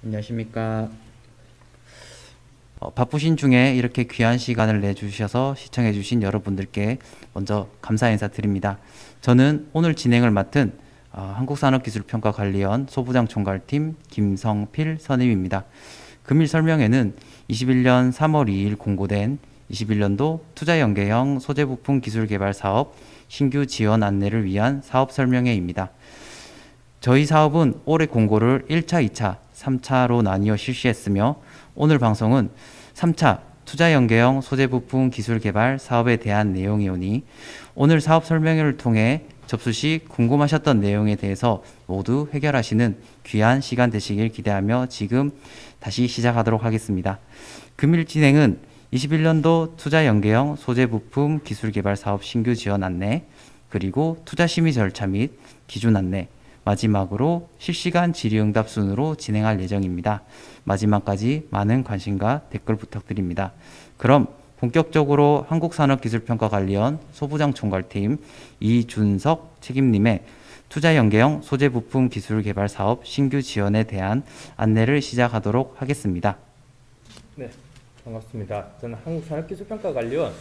안녕하십니까. 바쁘신 중에 이렇게 귀한 시간을 내주셔서 시청해주신 여러분들께 먼저 감사 인사드립니다. 저는 오늘 진행을 맡은 한국산업기술평가관리원 소부장 총괄팀 김성필 선임입니다. 금일 설명회는 21년 3월 2일 공고된 21년도 투자연계형 소재부품 기술개발 사업 신규 지원 안내를 위한 사업 설명회입니다. 저희 사업은 올해 공고를 1차, 2차, 3차로 나뉘어 실시했으며 오늘 방송은 3차 투자연계형 소재부품 기술개발 사업에 대한 내용이오니 오늘 사업 설명회를 통해 접수 시 궁금하셨던 내용에 대해서 모두 해결하시는 귀한 시간 되시길 기대하며 지금 다시 시작하도록 하겠습니다. 금일 진행은 21년도 투자연계형 소재부품 기술개발 사업 신규 지원 안내, 그리고 투자심의 절차 및 기준 안내, 마지막으로 실시간 질의응답 순으로 진행할 예정입니다. 마지막까지 많은 관심과 댓글 부탁드립니다. 그럼 본격적으로 한국산업기술평가관리원 소부장 총괄팀 이준석 책임님의 투자연계형 소재부품 기술개발 사업 신규 지원에 대한 안내를 시작하도록 하겠습니다. 네, 반갑습니다. 저는 한국산업기술평가관리원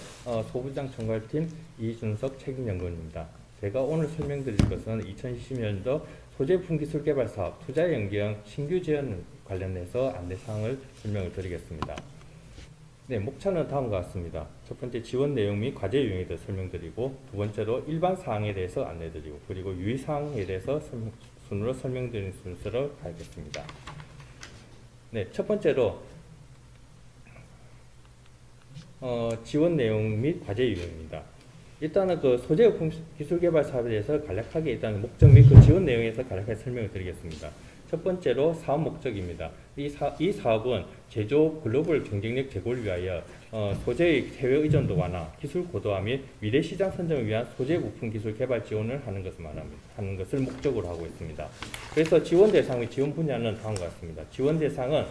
소부장 총괄팀 이준석 책임연구원입니다. 제가 오늘 설명드릴 것은 2020년도 소재부품 기술개발 사업 투자연계형 신규 지원 관련해서 안내사항을 설명을 드리겠습니다. 네, 목차는 다음과 같습니다. 첫 번째 지원 내용 및 과제 유형에 대해서 설명드리고, 두 번째로 일반 사항에 대해서 안내드리고, 그리고 유의사항에 대해서 순으로 설명드리는 순서로 가겠습니다. 네, 첫 번째로 지원 내용 및 과제 유형입니다. 일단은 그 소재부품 기술개발 사업에 대해서 간략하게 일단 목적 및 그 지원 내용에서 간략하게 설명을 드리겠습니다. 첫 번째로 사업 목적입니다. 이 사업은 제조 글로벌 경쟁력 제고를 위하여 소재의 해외 의존도 완화, 기술 고도화 및 미래 시장 선점을 위한 소재 부품 기술 개발 지원을 하는 것을 목적으로 하고 있습니다. 그래서 지원 대상 및 지원 분야는 다음과 같습니다. 지원 대상은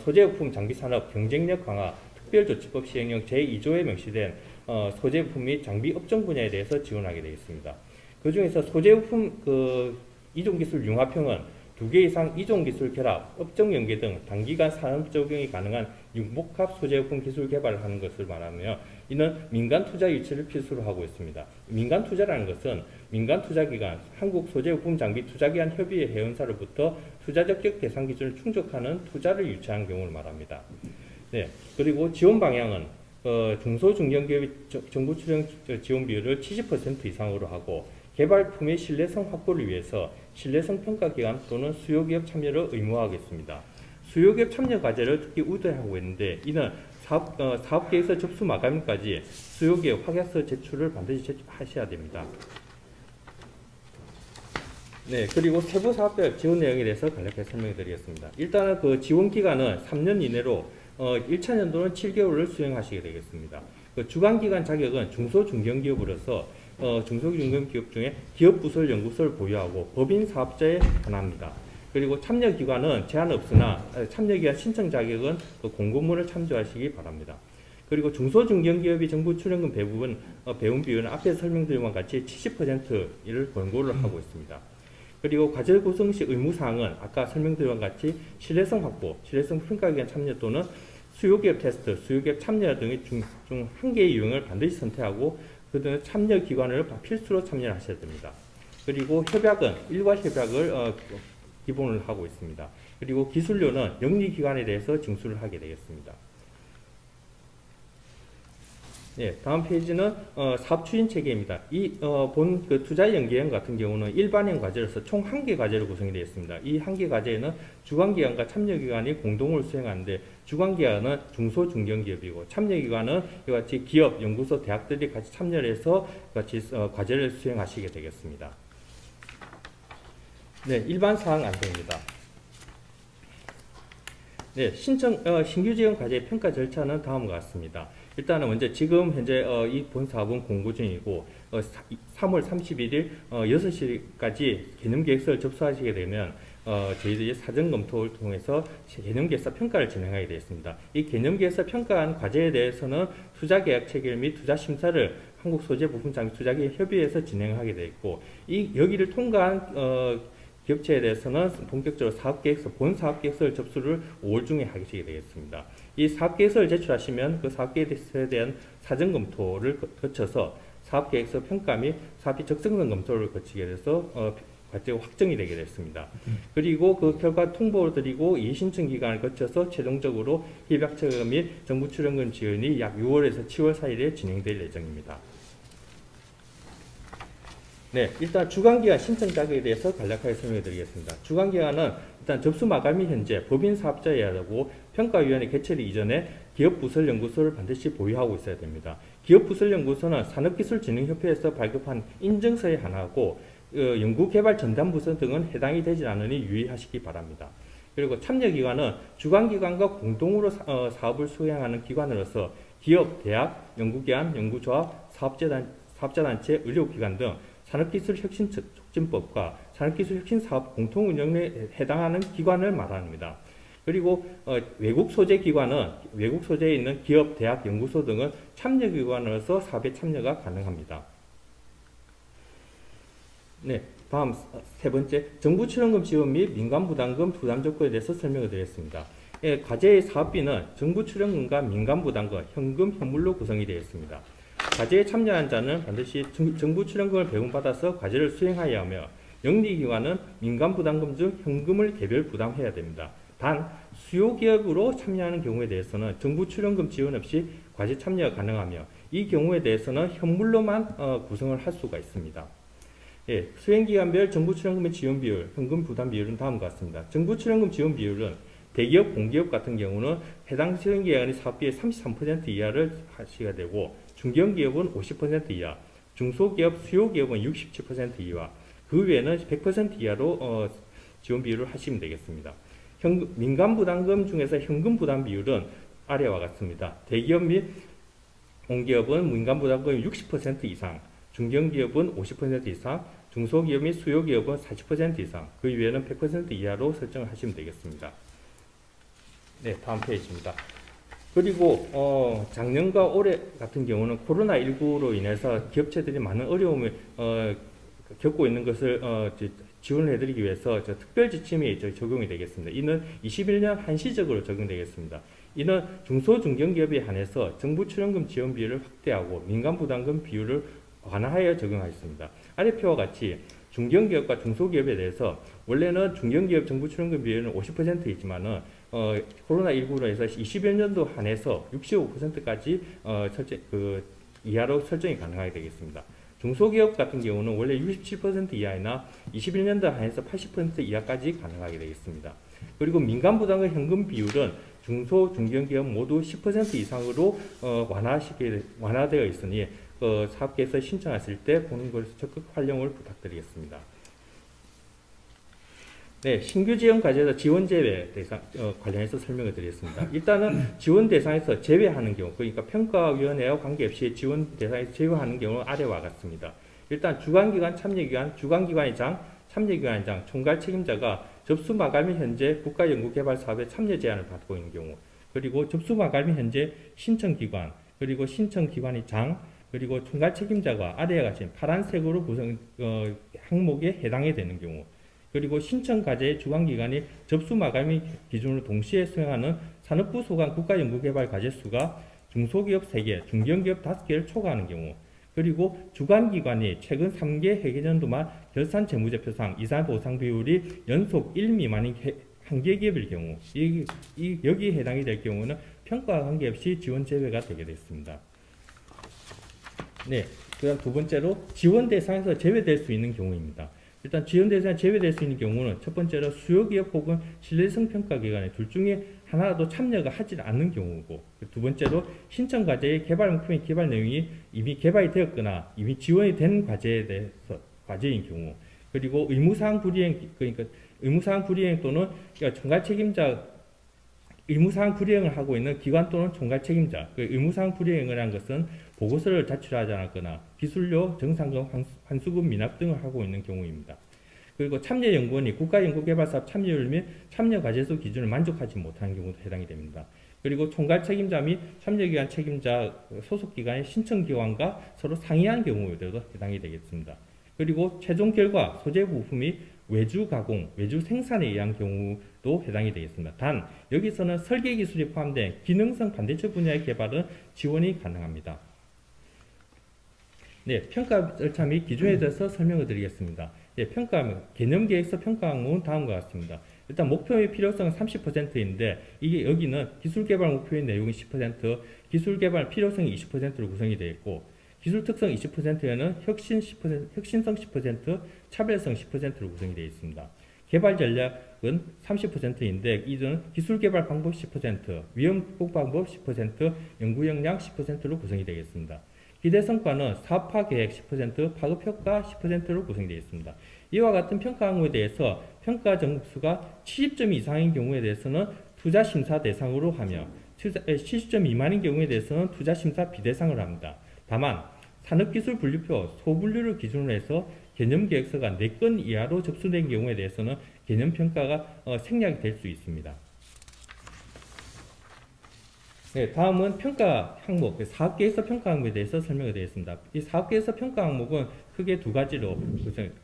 소재 부품 장비 산업 경쟁력 강화 특별조치법 시행령 제2조에 명시된 소재부품 및 장비 업종 분야에 대해서 지원하게 되겠습니다. 그 중에서 소재부품 이종기술 융합형은 2개 이상 이종기술 결합, 업종 연계 등 단기간 산업 적용이 가능한 융복합 소재부품 기술 개발을 하는 것을 말하며, 이는 민간 투자 유치를 필수로 하고 있습니다. 민간 투자라는 것은 민간 투자기관, 한국 소재부품 장비 투자기관 협의회 회원사로부터 투자 적격 대상 기준을 충족하는 투자를 유치한 경우를 말합니다. 네, 그리고 지원 방향은 중소중견기업의 정부 출연 지원 비율을 70% 이상으로 하고, 개발품의 신뢰성 확보를 위해서 신뢰성 평가기관 또는 수요기업 참여를 의무화하겠습니다. 수요기업 참여 과제를 특히 우대하고 있는데, 이는 사업계획서 접수 마감일까지 수요기업 확약서 제출을 반드시 하셔야 됩니다. 네, 그리고 세부 사업별 지원 내용에 대해서 간략하게 설명해 드리겠습니다. 일단은 그 지원 기간은 3년 이내로 1차 년도는 7개월을 수행하시게 되겠습니다. 그 주관기관 자격은 중소중견기업으로서 중소중견기업 중에 기업부설 연구소를 보유하고 법인 사업자에 관합니다. 그리고 참여기관은 제한 없으나 참여기관 신청 자격은 그 공고문을 참조하시기 바랍니다. 그리고 중소중견기업이 정부 출연금 배분 비율은 앞에서 설명드린 것과 같이 70%를 권고를 하고 있습니다. 그리고 과제 구성 시 의무사항은 아까 설명드린 것과 같이 신뢰성 확보, 신뢰성 평가기관 참여 또는 수요기업 테스트, 수요기업 참여 등의 중 한 개의 유형을 반드시 선택하고 그 참여 기관을 필수로 참여를 하셔야 됩니다. 그리고 협약은 일괄 협약을 기본을 하고 있습니다. 그리고 기술료는 영리기관에 대해서 징수를 하게 되겠습니다. 네, 다음 페이지는 사업 추진 체계입니다. 그 투자 연계형 같은 경우는 일반형 과제로서 총 1개 과제로 구성이 되어 있습니다. 이 1개 과제에는 주관기관과 참여기관이 공동으로 수행하는데, 주관기관은 중소중견기업이고 참여기관은 이와 같이 기업, 연구소, 대학들이 같이 참여를 해서 같이 과제를 수행하시게 되겠습니다. 네, 일반 사항 안내입니다. 네, 신규 지원 과제 평가 절차는 다음과 같습니다. 일단은 먼저 지금 현재 이 본 사업은 공고 중이고 3월 31일 6시까지 개념계획서를 접수하시게 되면 저희들이 사전 검토를 통해서 개념계획서 평가를 진행하게 되었습니다. 이 개념계획서 평가한 과제에 대해서는 투자계약 체결 및 투자심사를 한국소재부품장비 투자기업 협의회에서 진행하게 되어 있고, 여기를 통과한 기업체에 대해서는 본격적으로 사업계획서, 본 사업계획서를 접수를 5월 중에 하시게 되겠습니다. 이 사업계획서를 제출하시면 그 사업계획서에 대한 사전검토를 거쳐서 사업계획서 평가 및 사업비 적성성 검토를 거치게 돼서 과제가 확정이 되게 됐습니다. 그리고 그 결과 통보를 드리고 이의신청 기간을 거쳐서 최종적으로 협약처 및 정부 출연금 지원이 약 6월에서 7월 사이에 진행될 예정입니다. 네, 일단 주관기간 신청 자격에 대해서 간략하게 설명해 드리겠습니다. 주관기간은 일단 접수 마감이 현재 법인 사업자여야 하고 평가위원회 개최를 이전에 기업부설연구소를 반드시 보유하고 있어야 됩니다. 기업부설연구소는 산업기술진흥협회에서 발급한 인증서의 하나고 연구개발 전담부서 등은 해당이 되지 않으니 유의하시기 바랍니다. 그리고 참여기관은 주관기관과 공동으로 사업을 수행하는 기관으로서 기업, 대학, 연구기관, 연구조합, 사업자단체, 의료기관 등 산업기술혁신촉진법과 산업기술혁신사업 공통운영에 해당하는 기관을 말합니다. 그리고 외국 소재 기관은 외국 소재에 있는 기업, 대학, 연구소 등은 참여기관으로서 사업에 참여가 가능합니다. 네, 다음 세 번째, 정부 출연금 지원 및 민간부담금 부담 조건에 대해서 설명을 드리겠습니다. 예, 과제의 사업비는 정부 출연금과 민간부담금, 현금, 현물로 구성이 되어 있습니다. 과제에 참여한 자는 반드시 정부 출연금을 배분받아서 과제를 수행하여야 하며 영리기관은 민간부담금 중 현금을 개별 부담해야 됩니다. 단 수요기업으로 참여하는 경우에 대해서는 정부 출연금 지원 없이 과제 참여가 가능하며 이 경우에 대해서는 현물로만 구성을 할 수가 있습니다. 예, 수행기관별 정부 출연금의 지원 비율, 현금 부담 비율은 다음과 같습니다. 정부 출연금 지원 비율은 대기업, 공기업 같은 경우는 해당 수행기관의 사업비의 33% 이하를 하시게 되고 중견기업은 50% 이하, 중소기업, 수요기업은 67% 이하, 그 외에는 100% 이하로 지원 비율을 하시면 되겠습니다. 민간부담금 중에서 현금 부담 비율은 아래와 같습니다. 대기업 및 공기업은 민간부담금이 60% 이상, 중견기업은 50% 이상, 중소기업 및 수요기업은 40% 이상, 그 이외에는 100% 이하로 설정을 하시면 되겠습니다. 네, 다음 페이지입니다. 그리고 작년과 올해 같은 경우는 코로나19로 인해서 기업체들이 많은 어려움을 겪고 있는 것을 지원을 해드리기 위해서 특별 지침이 적용이 되겠습니다. 이는 21년 한시적으로 적용되겠습니다. 이는 중소 중견기업에 한해서 정부 출연금 지원 비율을 확대하고 민간부담금 비율을 완화하여 적용하였습니다. 아래표와 같이 중견기업과 중소기업에 대해서 원래는 중견기업 정부 출연금 비율은 50%이지만은 코로나19로 해서 21년도 한해서 65%까지 이하로 설정이 가능하게 되겠습니다. 중소기업 같은 경우는 원래 67% 이하이나 21년도 한해서 80% 이하까지 가능하게 되겠습니다. 그리고 민간부담금 현금 비율은 중소, 중견기업 모두 10% 이상으로 완화되어 있으니 사업계에서 신청하실 때 보는 것을 적극 활용을 부탁드리겠습니다. 네, 신규 지원 과제에서 지원 제외 대상 관련해서 설명을 드리겠습니다. 일단은 지원 대상에서 제외하는 경우, 그러니까 평가위원회와 관계없이 지원 대상에서 제외하는 경우는 아래와 같습니다. 일단 주관기관, 참여기관, 주관기관의 장, 참여기관의 장, 총괄 책임자가 접수 마감일 현재 국가연구개발 사업에 참여 제한을 받고 있는 경우, 그리고 접수 마감일 현재 신청기관, 그리고 신청기관의 장, 그리고 총괄 책임자가 아래와 같이 파란색으로 구성 항목에 해당이 되는 경우, 그리고 신청 과제의 주관기관이 접수 마감일 기준으로 동시에 수행하는 산업부 소관 국가연구개발 과제 수가 중소기업 3개, 중견기업 5개를 초과하는 경우, 그리고 주관기관이 최근 3개 회계연도만 결산 재무제표상 이산 보상 비율이 연속 1 미만인 한 개 기업일 경우, 여기에 해당이 될 경우는 평가와 관계없이 지원 제외가 되게 됐습니다. 네, 그다음 두 번째로 지원 대상에서 제외될 수 있는 경우입니다. 일단 지원 대상에 제외될 수 있는 경우는 첫 번째로 수요기업 혹은 신뢰성 평가기관의 둘 중에 하나라도 참여가 하지 않는 경우고, 두 번째로 신청 과제의 개발 목표 및 개발 내용이 이미 개발이 되었거나 이미 지원이 된 과제에 대해서 과제인 경우, 그리고 의무사항 불이행, 그러니까 의무사항 불이행 또는 총괄 책임자 의무사항 불이행을 하고 있는 기관 또는 총괄 책임자, 의무사항 불이행을 한 것은 보고서를 자출하지 않았거나 기술료, 정상금, 환수금 미납 등을 하고 있는 경우입니다. 그리고 참여연구원이 국가연구개발사업 참여율 및 참여과제수 기준을 만족하지 못하는 경우도 해당이 됩니다. 그리고 총괄 책임자 및 참여기관 책임자 소속기관의 신청기관과 서로 상이한 경우에도 해당이 되겠습니다. 그리고 최종 결과, 소재 부품이 외주 가공, 외주 생산에 의한 경우도 해당이 되겠습니다. 단 여기서는 설계 기술이 포함된 기능성 반대체 분야의 개발은 지원이 가능합니다. 네, 평가 절차 및 기준에 대해서 설명을 드리겠습니다. 네, 개념 계획서 평가 항목은 다음과 같습니다. 일단 목표의 필요성은 30%인데 이게 여기는 기술 개발 목표의 내용이 10%, 기술 개발 필요성이 20%로 구성이 되어 있고 기술 특성 20%에는 혁신성 10%, 차별성 10%로 구성이 되어 있습니다. 개발 전략은 30%인데 이는 기술 개발 방법 10%, 위험 극복 방법 10%, 연구 역량 10%로 구성이 되겠습니다. 기대 성과는 사업화 계획 10%, 파급 효과 10%로 구성되어 있습니다. 이와 같은 평가 항목에 대해서 평가 점수가 70점 이상인 경우에 대해서는 투자 심사 대상으로 하며 70점 미만인 경우에 대해서는 투자 심사 비대상을 합니다. 다만 산업기술 분류표 소분류를 기준으로 해서 개념계획서가 4건 이하로 접수된 경우에 대해서는 개념평가가 생략이 될 수 있습니다. 네, 다음은 평가 항목, 사업계획서 평가 항목에 대해서 설명을 드리겠습니다. 이 사업계획서 평가 항목은 크게 두 가지로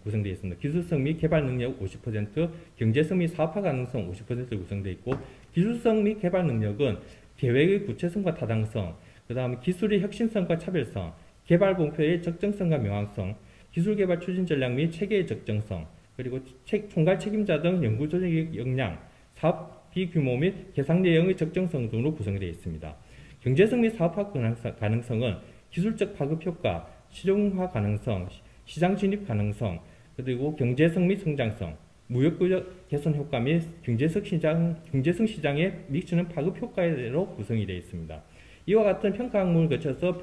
구성되어 있습니다. 기술성 및 개발 능력 50%, 경제성 및 사업화 가능성 50%로 구성되어 있고, 기술성 및 개발 능력은 계획의 구체성과 타당성, 그 다음에 기술의 혁신성과 차별성, 개발 목표의 적정성과 명확성, 기술 개발 추진 전략 및 체계의 적정성, 그리고 총괄 책임자 등 연구 조직 역량, 사업비 규모 및 계상 내용의 적정성 등으로 구성되어 있습니다. 경제성 및 사업화 가능성은 기술적 파급 효과, 실용화 가능성, 시장 진입 가능성, 그리고 경제성 및 성장성, 무역구역 개선 효과 및 경제성 시장에 미치는 파급 효과로 구성이 되어 있습니다. 이와 같은 평가 항목을 거쳐서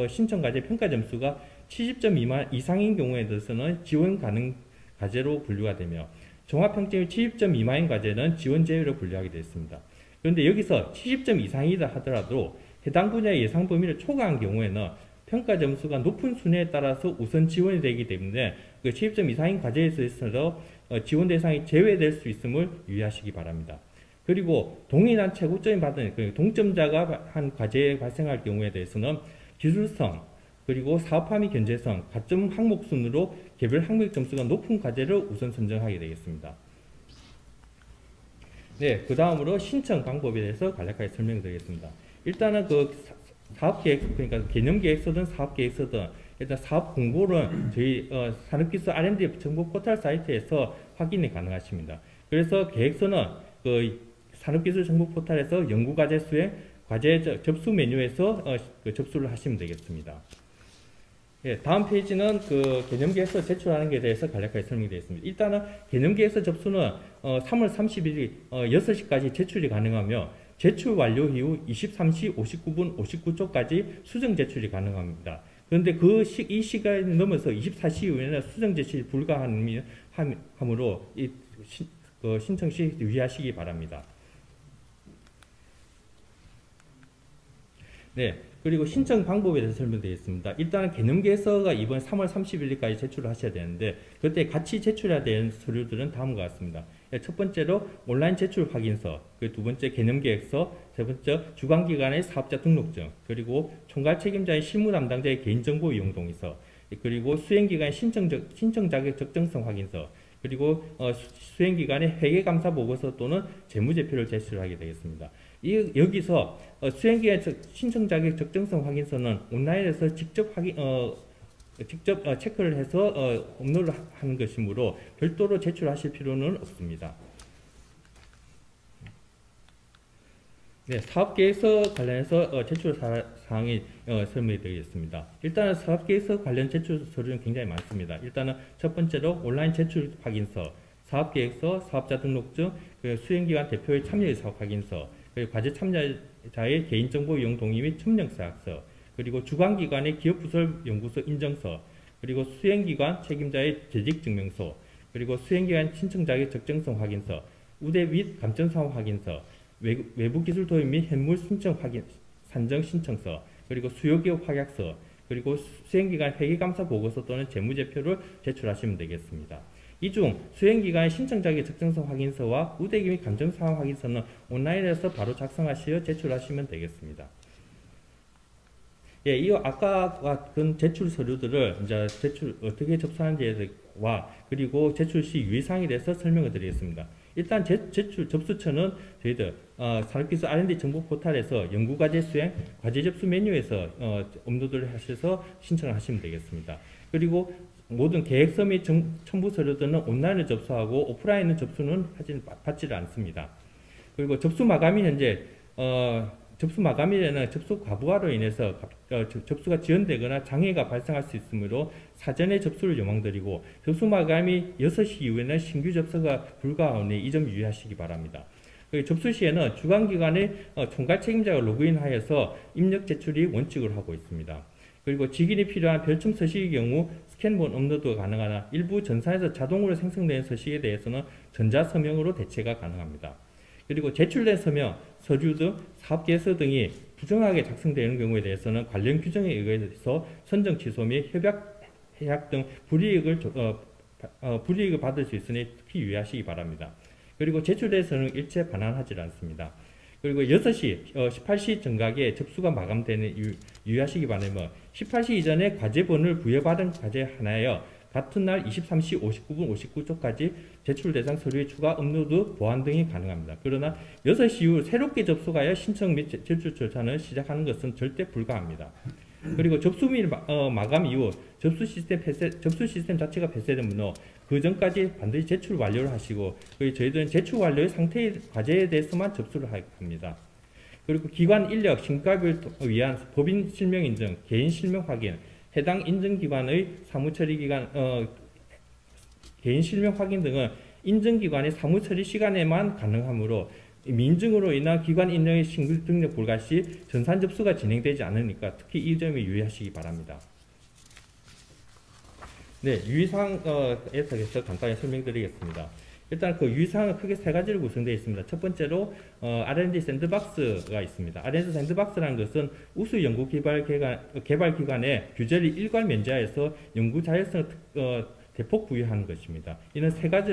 신청 과제 평가 점수가 70점 이상인 경우에 대해서는 지원 가능 과제로 분류가 되며 종합평점이 70점 미만인 과제는 지원 제외로 분류하게 되어 있습니다. 그런데 여기서 70점 이상이다 하더라도 해당 분야의 예상 범위를 초과한 경우에는 평가 점수가 높은 순위에 따라서 우선 지원이 되기 때문에 그 70점 이상인 과제에 있어서 지원 대상이 제외될 수 있음을 유의하시기 바랍니다. 그리고 동일한 최고점이 받은 동점자가 한 과제에 발생할 경우에 대해서는 기술성, 그리고 사업화 및 견제성, 가점 항목 순으로 개별 항목 점수가 높은 과제를 우선 선정하게 되겠습니다. 네, 그 다음으로 신청 방법에 대해서 간략하게 설명드리겠습니다. 일단은 사업계획, 그러니까 개념계획서든 사업계획서든 일단 사업 공고는 저희 산업기술 R&D 정보 포털 사이트에서 확인이 가능하십니다. 그래서 계획서는 산업기술 정보 포털에서 연구과제 수행, 과제 접수 메뉴에서 접수를 하시면 되겠습니다. 예, 다음 페이지는 개념계획서 제출하는 것에 대해서 간략하게 설명되어 있습니다. 일단은 개념계획서 접수는 3월 30일 6시까지 제출이 가능하며 제출 완료 이후 23시 59분 59초까지 수정 제출이 가능합니다. 그런데 이 시간이 넘어서 24시 이후에는 수정 제출이 불가하므로 신청 시 유의하시기 바랍니다. 네, 그리고 신청 방법에 대해서 설명드리겠습니다. 일단은 개념계획서가 이번 3월 30일까지 제출을 하셔야 되는데 그때 같이 제출해야 되는 서류들은 다음과 같습니다. 첫 번째로 온라인 제출 확인서, 두 번째 개념계획서, 세 번째 주관기관의 사업자 등록증, 그리고 총괄 책임자의 실무 담당자의 개인정보 이용 동의서, 그리고 수행기관의 신청 자격 적정성 확인서, 그리고 수행기관의 회계감사 보고서 또는 재무제표를 제출하게 되겠습니다. 여기서 수행기관의 신청 자격 적정성 확인서는 온라인에서 직접 체크를 해서 업로드를 하는 것이므로 별도로 제출하실 필요는 없습니다. 네, 사업계획서 관련해서 제출 사항이 설명해 드리겠습니다. 일단은 사업계획서 관련 제출 서류는 굉장히 많습니다. 일단은 첫 번째로 온라인 제출 확인서, 사업계획서, 사업자 등록증, 수행기관 대표의 참여의사 확인서, 그리고 과제 참여자의 개인정보 이용 동의 및 천명서약서, 그리고 주관기관의 기업부설 연구소 인정서, 그리고 수행기관 책임자의 재직증명서, 그리고 수행기관 신청 자격 적정성 확인서, 우대 및 감점사업 확인서, 외부 기술 도입 및 현물 신청 확인, 산정 신청서, 그리고 수요기업 확약서, 그리고 수행기관 회계감사 보고서 또는 재무제표를 제출하시면 되겠습니다. 이 중 수행기관의 신청 자격 적정성 확인서와 우대기 및 감점사업 확인서는 온라인에서 바로 작성하시어 제출하시면 되겠습니다. 예, 이 아까 같은 제출 서류들을 이제 어떻게 접수하는지에 그리고 제출 시 유의사항에 대해서 설명을 드리겠습니다. 일단 제출 접수처는 저희들 산업기술 R&D 정보 포탈에서 연구과제 수행, 과제 접수 메뉴에서 업로드를 하셔서 신청을 하시면 되겠습니다. 그리고 모든 계획서 및 첨부 서류들은 온라인을 접수하고 오프라인은 접수는 받지를 않습니다. 그리고 접수 마감이 현재 접수 마감일에는 접수 과부하로 인해서 접수가 지연되거나 장애가 발생할 수 있으므로 사전에 접수를 요망드리고 접수 마감이 6시 이후에는 신규 접수가 불가하오니 이 점 유의하시기 바랍니다. 접수 시에는 주관기관의 총괄 책임자가 로그인하여서 입력 제출이 원칙으로 하고 있습니다. 그리고 직인이 필요한 별첨 서식의 경우 스캔본 업로드가 가능하나 일부 전산에서 자동으로 생성된 서식에 대해서는 전자서명으로 대체가 가능합니다. 그리고 제출된 서명, 서류 등 사업계획서 등이 부정하게 작성되는 경우에 대해서는 관련 규정에 의해서 선정 취소 및 협약 등 불이익을 받을 수 있으니 특히 유의하시기 바랍니다. 그리고 제출된 서명은 일체 반환하지 않습니다. 그리고 6시, 18시 정각에 접수가 마감되는 유의하시기 바라며 18시 이전에 과제본을 부여받은 과제 하나여 같은 날 23시 59분 59초까지 제출 대상 서류의 추가 업로드, 보완 등이 가능합니다. 그러나 6시 이후 새롭게 접수하여 신청 및 제출 절차를 시작하는 것은 절대 불가합니다. 그리고 접수 및 마감 이후 접수 시스템 자체가 폐쇄되므로 그 전까지 반드시 제출 완료를 하시고 저희들은 제출 완료의 상태의 과제에 대해서만 접수를 합니다. 그리고 기관 인력 신고를 위한 법인 실명 인증, 개인 실명 확인, 해당 인증기관의 사무처리기간, 개인 실명 확인 등은 인증기관의 사무처리 시간에만 가능하므로 민증으로 인한 기관 인력의 신규 등록 불가 시 전산 접수가 진행되지 않으니까 특히 이 점에 유의하시기 바랍니다. 네, 유의사항에 대해서 간단히 설명드리겠습니다. 일단 그 유의사항은 크게 세 가지로 구성되어 있습니다. 첫 번째로 R&D 샌드박스가 있습니다. R&D 샌드박스라는 것은 우수 연구 개발 기관의 규제를 일괄 면제하여서 연구 자율성을 대폭 부여하는 것입니다. 이는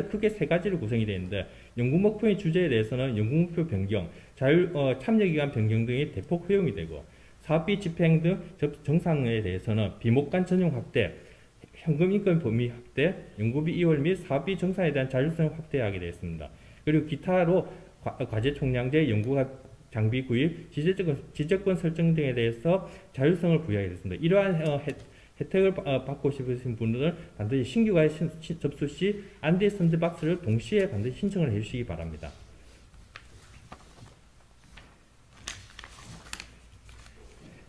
크게 세 가지로 구성이 되어 있는데 연구 목표의 주제에 대해서는 연구 목표 변경, 참여 기간 변경 등이 대폭 허용이 되고 사업비 집행 등 정상에 대해서는 비목간 전용 확대, 현금 인권 범위 확대, 연구비 이월 및 사업비 정산에 대한 자율성을 확대하게 되었습니다. 그리고 기타로 과제 총량제, 연구 장비 구입, 지적권 설정 등에 대해서 자율성을 부여하게 됐습니다. 이러한 혜택을 받고 싶으신 분들은 반드시 신규 과제 접수 시 R&D 샌드박스를 동시에 반드시 신청을 해주시기 바랍니다.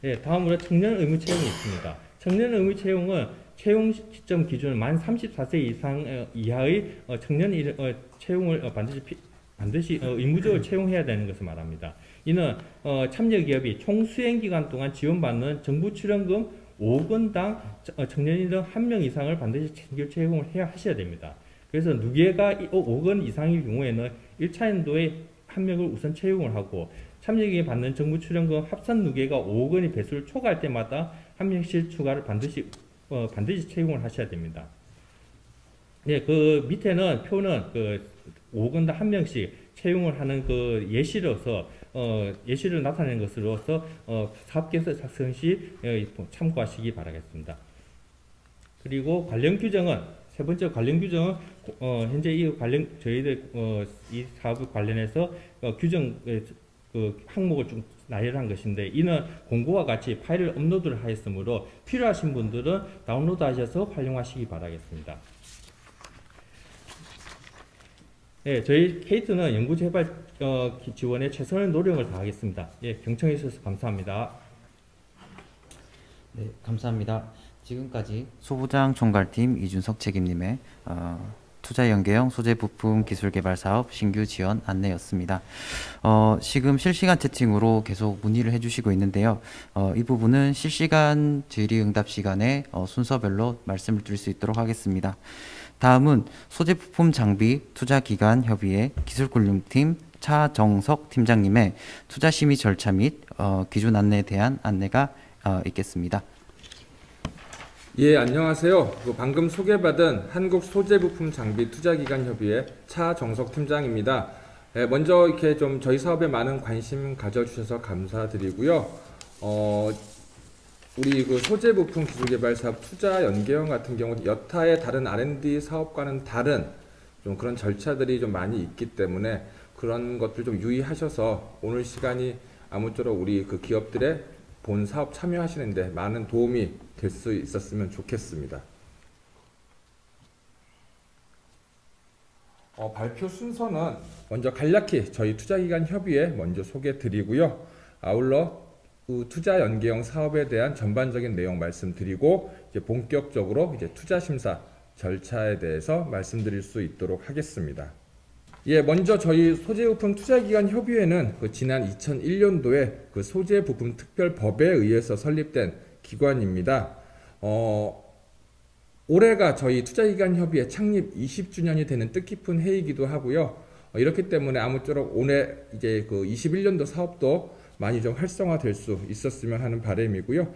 네, 다음으로 청년 의무 채용이 있습니다. 청년 의무 채용은 채용 시점 기준은 만 34세 이하의 청년 채용을 반드시 의무적으로 채용해야 되는 것을 말합니다. 이는 참여 기업이 총 수행 기간 동안 지원받는 정부 출연금 5억 원당 청년인 등 1명 이상을 반드시 채용을 하셔야 됩니다. 그래서 누계가 5억 원 이상의 경우에는 1차 연도에 1명을 우선 채용을 하고 참여기에 받는 정부 출연금 합산 누계가 5억 원이 배수를 초과할 때마다 1명씩 추가를 반드시 채용을 하셔야 됩니다. 네, 그 밑에는 표는 5억 원당 1명씩 채용을 하는 그 예시를 나타내는 것으로서 사업계획서 작성 시 참고하시기 바라겠습니다. 그리고 관련 규정은 세 번째 관련 규정은 현재 저희들 이 사업 관련해서 규정 항목을 좀 나열한 것인데 이는 공고와 같이 파일을 업로드를 하였으므로 필요하신 분들은 다운로드 하셔서 활용하시기 바라겠습니다. 네, 저희 케이트는 연구개발 지원에 최선의 노력을 다하겠습니다. 예, 경청해 주셔서 감사합니다. 네, 감사합니다. 지금까지 소부장 총괄팀 이준석 책임님의 투자연계형 소재부품 기술개발 사업 신규 지원 안내였습니다. 지금 실시간 채팅으로 계속 문의를 해주시고 있는데요. 이 부분은 실시간 질의응답 시간에 순서별로 말씀을 드릴 수 있도록 하겠습니다. 다음은 소재부품 장비 투자기관 협의회 기술군림팀 차정석 팀장님의 투자심의 절차 및 기준 안내에 대한 안내가 있겠습니다. 예, 안녕하세요. 방금 소개받은 한국소재부품장비투자기관협의회 차정석 팀장입니다. 먼저 이렇게 좀 저희 사업에 많은 관심 가져주셔서 감사드리고요. 우리 그 소재 부품 기술 개발 사업 투자 연계형 같은 경우 여타의 다른 R&D 사업과는 다른 좀 그런 절차들이 좀 많이 있기 때문에 그런 것들 좀 유의하셔서 오늘 시간이 아무쪼록 우리 그 기업들의 본 사업 참여하시는데 많은 도움이 될 수 있었으면 좋겠습니다. 발표 순서는 먼저 간략히 저희 투자기관 협의회 먼저 소개 드리고요. 아울러 투자 연계형 사업에 대한 전반적인 내용 말씀드리고 이제 본격적으로 이제 투자 심사 절차에 대해서 말씀드릴 수 있도록 하겠습니다. 예, 먼저 저희 소재부품 투자기관 협의회는 그 지난 2001년도에 그 소재부품 특별법에 의해서 설립된 기관입니다. 올해가 저희 투자기관 협의회 창립 20주년이 되는 뜻깊은 해이기도 하고요. 이렇기 때문에 아무쪼록 올해 이제 그 21년도 사업도 많이 좀 활성화될 수 있었으면 하는 바람이고요.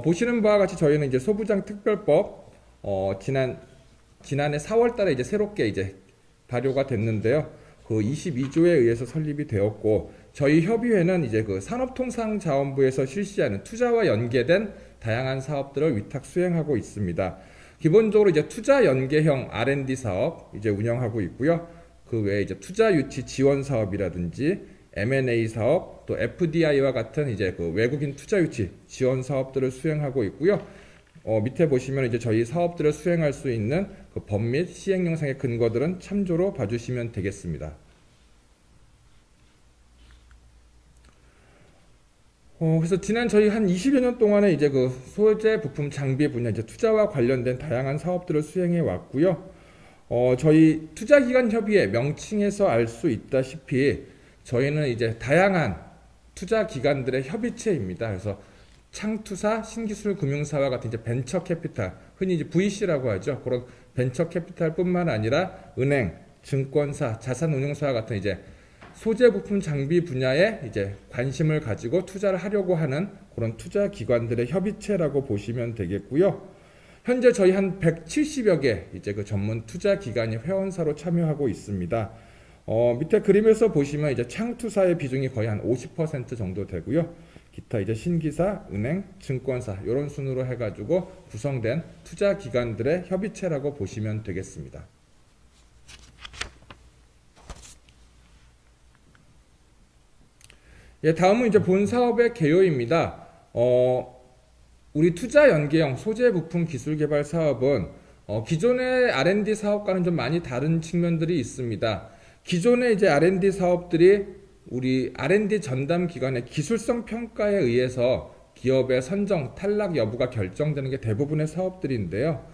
보시는 바와 같이 저희는 이제 소부장 특별법 지난해 4월달에 이제 새롭게 이제 발효가 됐는데요. 그 22조에 의해서 설립이 되었고 저희 협의회는 이제 그 산업통상자원부에서 실시하는 투자와 연계된 다양한 사업들을 위탁 수행하고 있습니다. 기본적으로 이제 투자 연계형 R&D 사업 이제 운영하고 있고요. 그 외에 이제 투자 유치 지원 사업이라든지 M&A 사업, 또 FDI와 같은 이제 그 외국인 투자 유치 지원 사업들을 수행하고 있고요. 밑에 보시면 이제 저희 사업들을 수행할 수 있는 그 법 및 시행 영상의 근거들은 참조로 봐주시면 되겠습니다. 그래서 지난 저희 한 20여 년 동안에 이제 그 소재 부품 장비 분야 이제 투자와 관련된 다양한 사업들을 수행해 왔고요. 저희 투자기관 협의회 명칭에서 알 수 있다시피 저희는 이제 다양한 투자 기관들의 협의체입니다. 그래서 창투사, 신기술 금융사와 같은 이제 벤처 캐피탈, 흔히 이제 VC라고 하죠. 그런 벤처 캐피탈뿐만 아니라 은행, 증권사, 자산운용사와 같은 이제 소재 부품 장비 분야에 이제 관심을 가지고 투자를 하려고 하는 그런 투자 기관들의 협의체라고 보시면 되겠고요. 현재 저희 한 170여 개 이제 그 전문 투자 기관이 회원사로 참여하고 있습니다. 밑에 그림에서 보시면 이제 창투사의 비중이 거의 한 50% 정도 되고요. 기타 이제 신기사, 은행, 증권사 이런 순으로 해가지고 구성된 투자 기관들의 협의체라고 보시면 되겠습니다. 예, 다음은 이제 본 사업의 개요입니다. 우리 투자 연계형 소재 부품 기술 개발 사업은 기존의 R&D 사업과는 좀 많이 다른 측면들이 있습니다. 기존의 이제 R&D 사업들이 우리 R&D 전담 기관의 기술성 평가에 의해서 기업의 선정, 탈락 여부가 결정되는 게 대부분의 사업들인데요.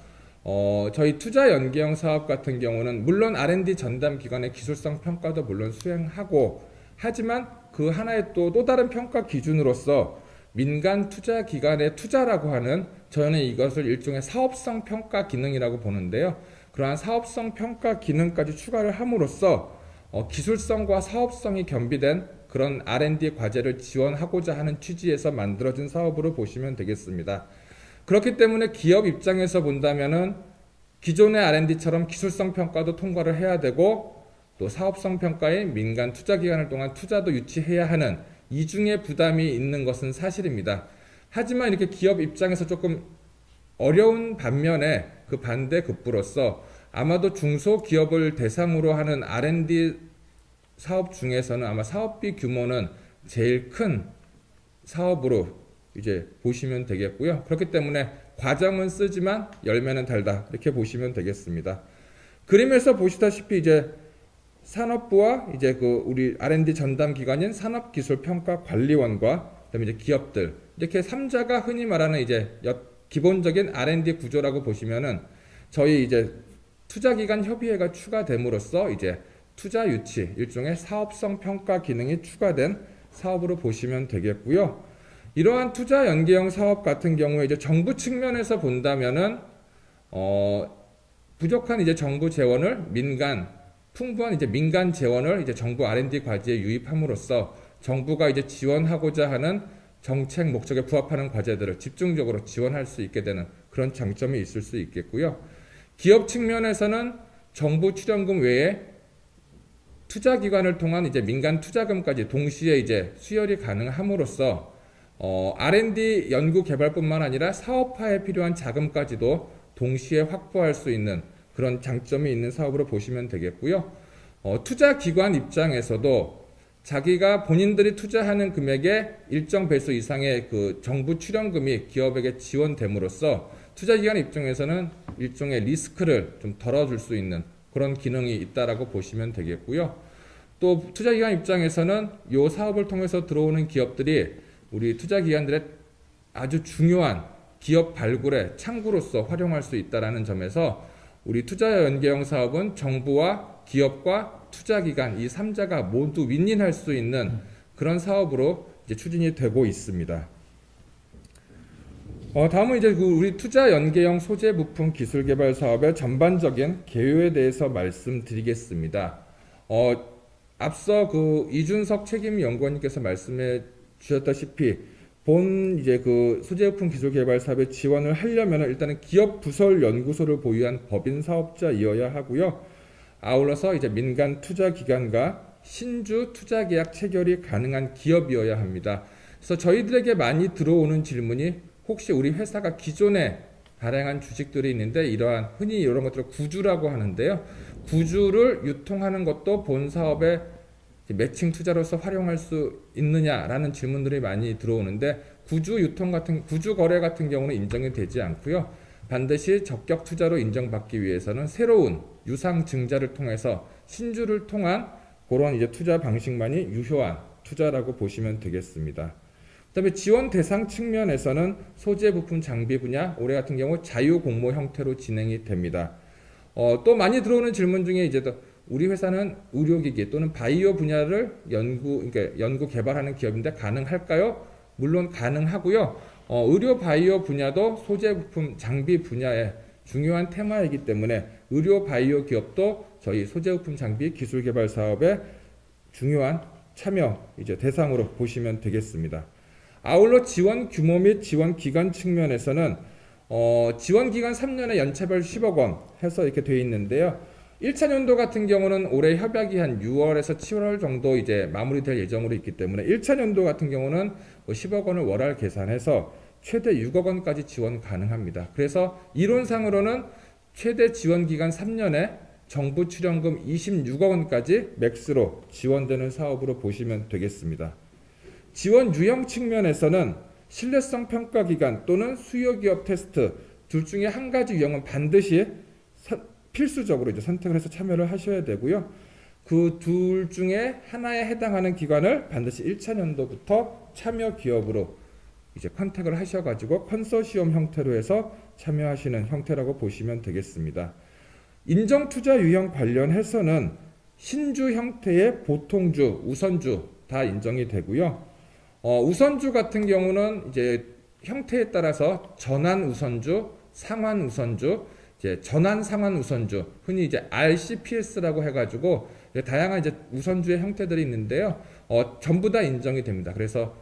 저희 투자 연계형 사업 같은 경우는 물론 R&D 전담 기관의 기술성 평가도 물론 수행하고 하지만 그 하나의 또 다른 평가 기준으로서 민간 투자 기관의 투자라고 하는 저는 이것을 일종의 사업성 평가 기능이라고 보는데요. 그러한 사업성 평가 기능까지 추가를 함으로써 기술성과 사업성이 겸비된 그런 R&D 과제를 지원하고자 하는 취지에서 만들어진 사업으로 보시면 되겠습니다. 그렇기 때문에 기업 입장에서 본다면은 기존의 R&D처럼 기술성 평가도 통과를 해야 되고 또 사업성 평가에 민간 투자 기간을 동안 투자도 유치해야 하는 이중의 부담이 있는 것은 사실입니다. 하지만 이렇게 기업 입장에서 조금 어려운 반면에 그 반대급부로서 아마도 중소기업을 대상으로 하는 R&D 사업 중에서는 아마 사업비 규모는 제일 큰 사업으로 이제 보시면 되겠고요. 그렇기 때문에 과정은 쓰지만 열매는 달다 이렇게 보시면 되겠습니다. 그림에서 보시다시피 이제 산업부와 이제 그 우리 R&D 전담 기관인 산업기술평가관리원과 그다음에 이제 기업들 이렇게 3자가 흔히 말하는 이제 기본적인 R&D 구조라고 보시면은 저희 이제 투자기관 협의회가 추가됨으로써 이제 투자 유치 일종의 사업성 평가 기능이 추가된 사업으로 보시면 되겠고요. 이러한 투자 연계형 사업 같은 경우에 이제 정부 측면에서 본다면은 부족한 이제 정부 재원을 풍부한 이제 민간 재원을 이제 정부 R&D 과제에 유입함으로써 정부가 이제 지원하고자 하는 정책 목적에 부합하는 과제들을 집중적으로 지원할 수 있게 되는 그런 장점이 있을 수 있겠고요. 기업 측면에서는 정부 출연금 외에 투자기관을 통한 이제 민간 투자금까지 동시에 이제 수혈이 가능함으로써 R&D 연구 개발뿐만 아니라 사업화에 필요한 자금까지도 동시에 확보할 수 있는 그런 장점이 있는 사업으로 보시면 되겠고요. 투자 기관 입장에서도 자기가 본인들이 투자하는 금액의 일정 배수 이상의 그 정부 출연금이 기업에게 지원됨으로써 투자 기관 입장에서는 일종의 리스크를 좀 덜어줄 수 있는 그런 기능이 있다라고 보시면 되겠고요. 또 투자 기관 입장에서는 이 사업을 통해서 들어오는 기업들이 우리 투자 기관들의 아주 중요한 기업 발굴의 창구로서 활용할 수 있다라는 점에서 우리 투자 연계형 사업은 정부와 기업과 투자기관 이 3자가 모두 윈윈할 수 있는 그런 사업으로 이제 추진이 되고 있습니다. 다음은 이제 우리 투자 연계형 소재 부품 기술 개발 사업의 전반적인 개요에 대해서 말씀드리겠습니다. 앞서 그 이준석 책임연구원님께서 말씀해 주셨다시피 이제 그 소재부품 기술 개발 사업에 지원을 하려면 일단은 기업 부설 연구소를 보유한 법인 사업자이어야 하고요. 아울러서 이제 민간 투자 기관과 신주 투자 계약 체결이 가능한 기업이어야 합니다. 그래서 저희들에게 많이 들어오는 질문이 혹시 우리 회사가 기존에 발행한 주식들이 있는데 이러한 흔히 이런 것들을 구주라고 하는데요. 구주를 유통하는 것도 본 사업의 매칭 투자로서 활용할 수 있느냐라는 질문들이 많이 들어오는데 구주 거래 같은 경우는 인정이 되지 않고요. 반드시 적격 투자로 인정받기 위해서는 새로운 유상 증자를 통해서 신주를 통한 그런 이제 투자 방식만이 유효한 투자라고 보시면 되겠습니다. 그다음에 지원 대상 측면에서는 소재 부품 장비 분야 올해 같은 경우 자유 공모 형태로 진행이 됩니다. 또 많이 들어오는 질문 중에 이제 우리 회사는 의료기기 또는 바이오 분야를 연구 개발하는 기업인데 가능할까요? 물론 가능하고요. 의료 바이오 분야도 소재 부품 장비 분야의 중요한 테마이기 때문에 의료 바이오 기업도 저희 소재 부품 장비 기술 개발 사업의 중요한 참여 이제 대상으로 보시면 되겠습니다. 아울러 지원 규모 및 지원 기간 측면에서는 지원 기간 3년에 연차별 10억 원 해서 이렇게 되어 있는데요. 1차 연도 같은 경우는 올해 협약이 한 6월에서 7월 정도 이제 마무리될 예정으로 있기 때문에 1차 연도 같은 경우는 10억 원을 월할 계산해서 최대 6억 원까지 지원 가능합니다. 그래서 이론상으로는 최대 지원 기간 3년에 정부 출연금 26억 원까지 맥스로 지원되는 사업으로 보시면 되겠습니다. 지원 유형 측면에서는 신뢰성 평가 기간 또는 수요 기업 테스트 둘 중에 한 가지 유형은 반드시 필수적으로 이제 선택을 해서 참여를 하셔야 되고요. 그 둘 중에 하나에 해당하는 기관을 반드시 1차 연도부터 참여 기업으로 이제 컨택을 하셔가지고 컨소시엄 형태로 해서 참여하시는 형태라고 보시면 되겠습니다. 인정 투자 유형 관련해서는 신주 형태의 보통주, 우선주 다 인정이 되고요. 우선주 같은 경우는 이제 형태에 따라서 전환 우선주, 상환 우선주, 이제 전환 상환 우선주, 흔히 이제 RCPS라고 해가지고 다양한 이제 우선주의 형태들이 있는데요. 전부 다 인정이 됩니다. 그래서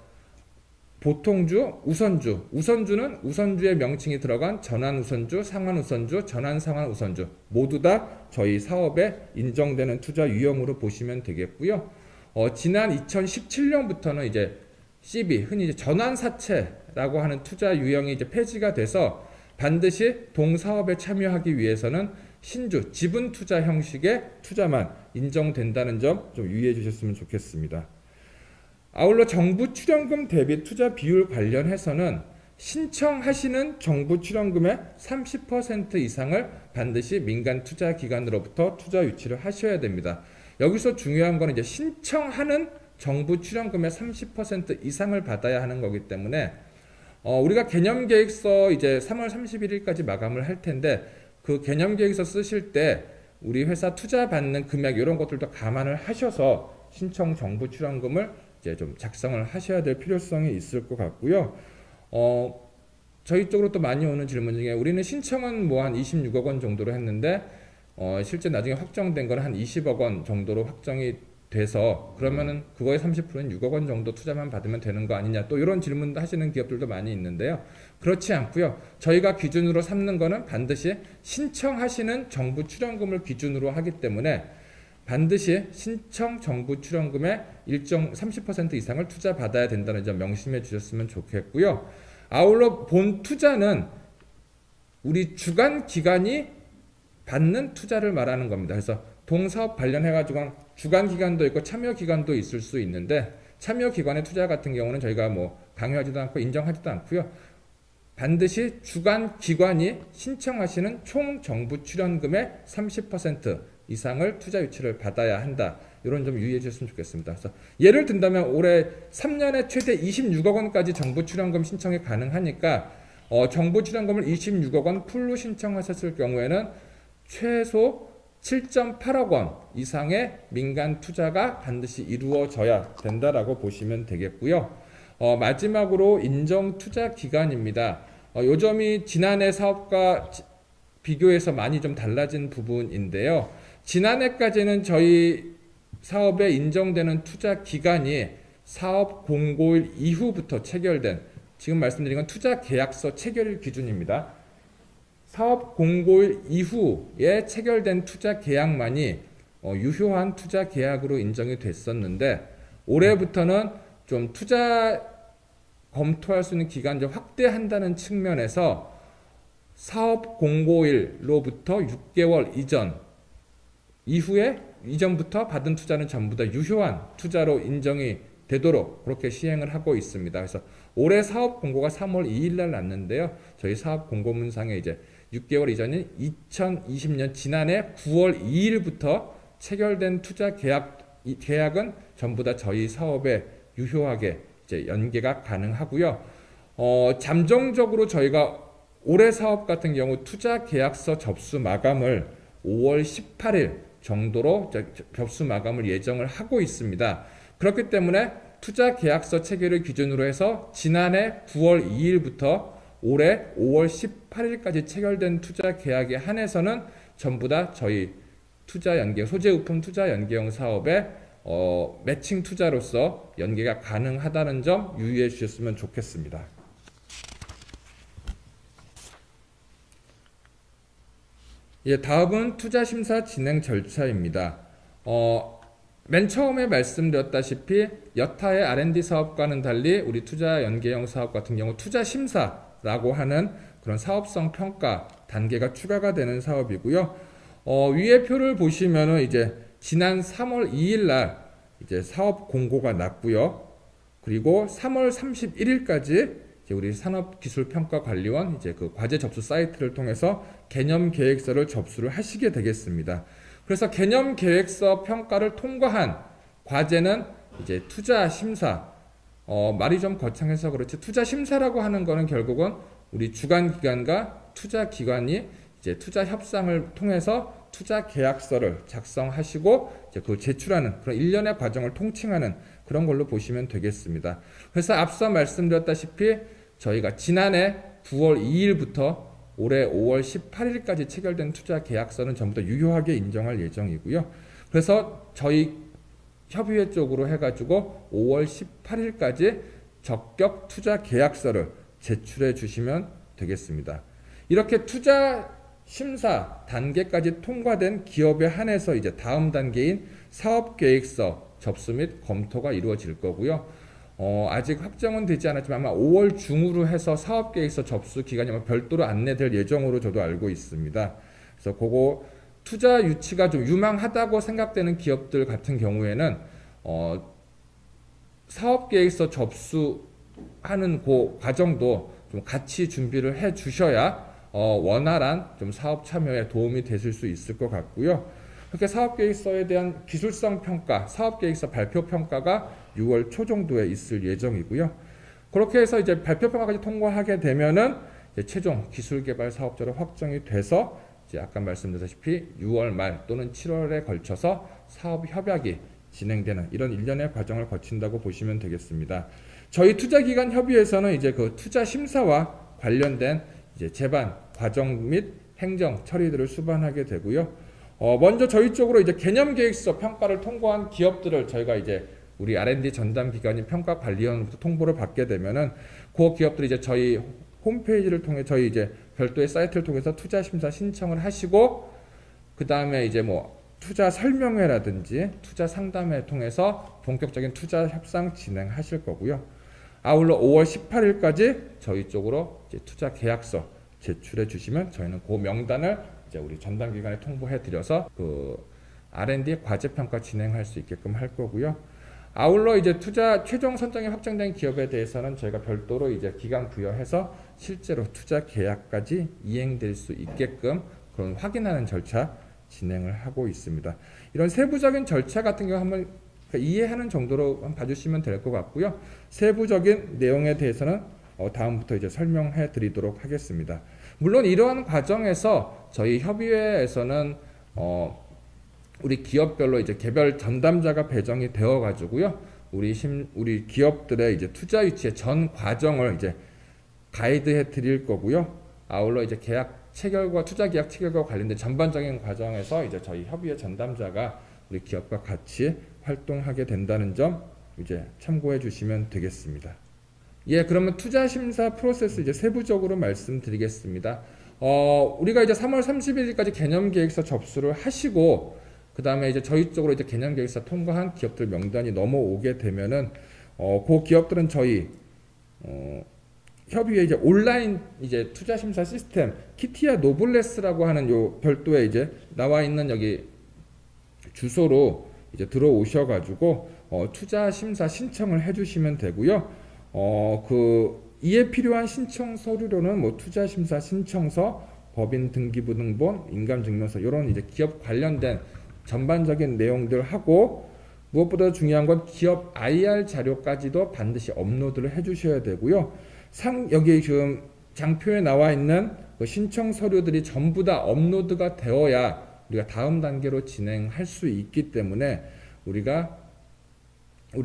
보통주, 우선주는 우선주의 명칭이 들어간 전환 우선주, 상환 우선주, 전환 상환 우선주 모두 다 저희 사업에 인정되는 투자 유형으로 보시면 되겠고요. 지난 2017년부터는 이제 CB, 흔히 이제 전환사채라고 하는 투자 유형이 이제 폐지가 돼서 반드시 동사업에 참여하기 위해서는 신주, 지분 투자 형식의 투자만 인정된다는 점 좀 유의해 주셨으면 좋겠습니다. 아울러 정부 출연금 대비 투자 비율 관련해서는 신청하시는 정부 출연금의 30% 이상을 반드시 민간 투자 기관으로부터 투자 유치를 하셔야 됩니다. 여기서 중요한 거는 이제 신청하는 정부 출연금의 30% 이상을 받아야 하는 거기 때문에 우리가 개념계획서 이제 3월 31일까지 마감을 할 텐데 그 개념계획서 쓰실 때 우리 회사 투자 받는 금액 이런 것들도 감안을 하셔서 신청 정부 출연금을 이제 좀 작성을 하셔야 될 필요성이 있을 것 같고요. 저희 쪽으로 또 많이 오는 질문 중에 우리는 신청은 뭐 한 26억 원 정도로 했는데 실제 나중에 확정된 거는 한 20억 원 정도로 확정이 돼서 그러면은 그거의 30%는 6억 원 정도 투자만 받으면 되는 거 아니냐 또 이런 질문도 하시는 기업들도 많이 있는데요. 그렇지 않고요. 저희가 기준으로 삼는 거는 반드시 신청하시는 정부 출연금을 기준으로 하기 때문에 반드시 신청 정부 출연금의 일정 30% 이상을 투자 받아야 된다는 점 명심해 주셨으면 좋겠고요. 아울러 본 투자는 우리 주관 기관이 받는 투자를 말하는 겁니다. 그래서 동사업 관련해 가지고 주관 기관도 있고 참여 기관도 있을 수 있는데, 참여 기관의 투자 같은 경우는 저희가 뭐 강요하지도 않고 인정하지도 않고요. 반드시 주관 기관이 신청하시는 총 정부 출연금의 30% 이상을 투자 유치를 받아야 한다. 이런 점 유의해 주셨으면 좋겠습니다. 그래서 예를 든다면 올해 3년에 최대 26억 원까지 정부 출연금 신청이 가능하니까 정부 출연금을 26억 원 풀로 신청하셨을 경우에는 최소 7.8억 원 이상의 민간 투자가 반드시 이루어져야 된다라고 보시면 되겠고요. 마지막으로 인정 투자 기간입니다. 요 점이 지난해 사업과 비교해서 많이 좀 달라진 부분인데요. 지난해까지는 저희 사업에 인정되는 투자 기간이 사업 공고일 이후부터 체결된, 지금 말씀드린 건 투자 계약서 체결일 기준입니다. 사업 공고일 이후에 체결된 투자 계약만이 유효한 투자 계약으로 인정이 됐었는데, 올해부터는 좀 투자 검토할 수 있는 기간을 좀 확대한다는 측면에서 사업 공고일로부터 6개월 이전부터 받은 투자는 전부 다 유효한 투자로 인정이 되도록 그렇게 시행을 하고 있습니다. 그래서 올해 사업 공고가 3월 2일 날 났는데요. 저희 사업 공고문상에 이제 6개월 이전인 2020년 지난해 9월 2일부터 체결된 투자 계약은 전부 다 저희 사업에 유효하게 이제 연계가 가능하고요. 잠정적으로 저희가 올해 사업 같은 경우 투자 계약서 접수 마감을 5월 18일 정도로 접수 마감을 예정을 하고 있습니다. 그렇기 때문에 투자 계약서 체결을 기준으로 해서 지난해 9월 2일부터 올해 5월 18일까지 체결된 투자 계약에 한해서는 전부 다 저희 투자 연계 소재우품 투자 연계형 사업에 매칭 투자로서 연계가 가능하다는 점 유의해 주셨으면 좋겠습니다. 예, 다음은 투자 심사 진행 절차입니다. 맨 처음에 말씀드렸다시피 여타의 R&D 사업과는 달리 우리 투자 연계형 사업 같은 경우 투자 심사라고 하는 그런 사업성 평가 단계가 추가가 되는 사업이고요. 위에 표를 보시면은 이제 지난 3월 2일 날 이제 사업 공고가 났고요. 그리고 3월 31일까지 이제 우리 산업기술평가관리원 이제 그 과제 접수 사이트를 통해서 개념 계획서를 접수를 하시게 되겠습니다. 그래서 개념 계획서 평가를 통과한 과제는 이제 투자 심사. 말이 좀 거창해서 그렇지 투자 심사라고 하는 거는 결국은 우리 주관 기관과 투자 기관이 이제 투자 협상을 통해서 투자 계약서를 작성하시고 이제 그 제출하는 그런 일련의 과정을 통칭하는 그런 걸로 보시면 되겠습니다. 그래서 앞서 말씀드렸다시피 저희가 지난해 9월 2일부터 올해 5월 18일까지 체결된 투자 계약서는 전부 다 유효하게 인정할 예정이고요. 그래서 저희 협의회 쪽으로 해가지고 5월 18일까지 적격 투자 계약서를 제출해 주시면 되겠습니다. 이렇게 투자 심사 단계까지 통과된 기업에 한해서 이제 다음 단계인 사업계획서 접수 및 검토가 이루어질 거고요. 아직 확정은 되지 않았지만 아마 5월 중으로 해서 사업계획서 접수 기간이 아마 별도로 안내될 예정으로 저도 알고 있습니다. 그래서 그거 투자 유치가 좀 유망하다고 생각되는 기업들 같은 경우에는 사업계획서 접수하는 그 과정도 좀 같이 준비를 해 주셔야 원활한 좀 사업 참여에 도움이 되실 수 있을 것 같고요. 그렇게 사업계획서에 대한 기술성 평가, 사업계획서 발표 평가가 6월 초 정도에 있을 예정이고요. 그렇게 해서 이제 발표 평가까지 통과하게 되면은 이제 최종 기술개발 사업자로 확정이 돼서 이제 아까 말씀드렸다시피 6월 말 또는 7월에 걸쳐서 사업 협약이 진행되는 이런 일련의 과정을 거친다고 보시면 되겠습니다. 저희 투자기관 협의회에서는 이제 그 투자 심사와 관련된 이제 제반 과정 및 행정 처리들을 수반하게 되고요. 먼저 저희 쪽으로 이제 개념 계획서 평가를 통과한 기업들을 저희가 이제 우리 R&D 전담 기관인 평가관리원부터 통보를 받게 되면은 그 기업들이 이제 저희 홈페이지를 통해 저희 이제 별도의 사이트를 통해서 투자 심사 신청을 하시고 그 다음에 이제 뭐 투자 설명회라든지 투자 상담회 통해서 본격적인 투자 협상 진행하실 거고요. 아울러 5월 18일까지 저희 쪽으로 이제 투자 계약서 제출해 주시면 저희는 그 명단을 이제 우리 전담 기관에 통보해 드려서 그 R&D 과제 평가 진행할 수 있게끔 할 거고요. 아울러 이제 투자 최종 선정이 확정된 기업에 대해서는 저희가 별도로 이제 기간 부여해서 실제로 투자 계약까지 이행될 수 있게끔 그런 확인하는 절차 진행을 하고 있습니다. 이런 세부적인 절차 같은 경우 한번 이해하는 정도로 한번 봐주시면 될 것 같고요. 세부적인 내용에 대해서는 다음부터 이제 설명해 드리도록 하겠습니다. 물론 이러한 과정에서 저희 협의회에서는 우리 기업별로 이제 개별 전담자가 배정이 되어 가지고요. 우리 기업들의 이제 투자 유치의 전 과정을 이제 가이드해 드릴 거고요. 아울러 이제 계약 체결과 투자 계약 체결과 관련된 전반적인 과정에서 이제 저희 협의회 전담자가 우리 기업과 같이 활동하게 된다는 점 이제 참고해 주시면 되겠습니다. 예, 그러면 투자 심사 프로세스 이제 세부적으로 말씀드리겠습니다. 우리가 이제 3월 31일까지 개념 계획서 접수를 하시고 그 다음에 이제 저희 쪽으로 이제 개념 계획서 통과한 기업들 명단이 넘어오게 되면은 그 기업들은 저희 협의회 이제 온라인 이제 투자 심사 시스템 키티아 노블레스라고 하는 요 별도에 이제 나와 있는 여기 주소로 이제 들어오셔 가지고 투자 심사 신청을 해 주시면 되고요. 이에 필요한 신청 서류로는 뭐 투자 심사 신청서, 법인 등기부등본, 인감증명서 이런 이제 기업 관련된 전반적인 내용들 하고 무엇보다 중요한 건 기업 IR 자료까지도 반드시 업로드를 해 주셔야 되고요. 여기 지금 장표에 나와 있는 그 신청 서류들이 전부 다 업로드가 되어야 우리가 다음 단계로 진행할 수 있기 때문에 우리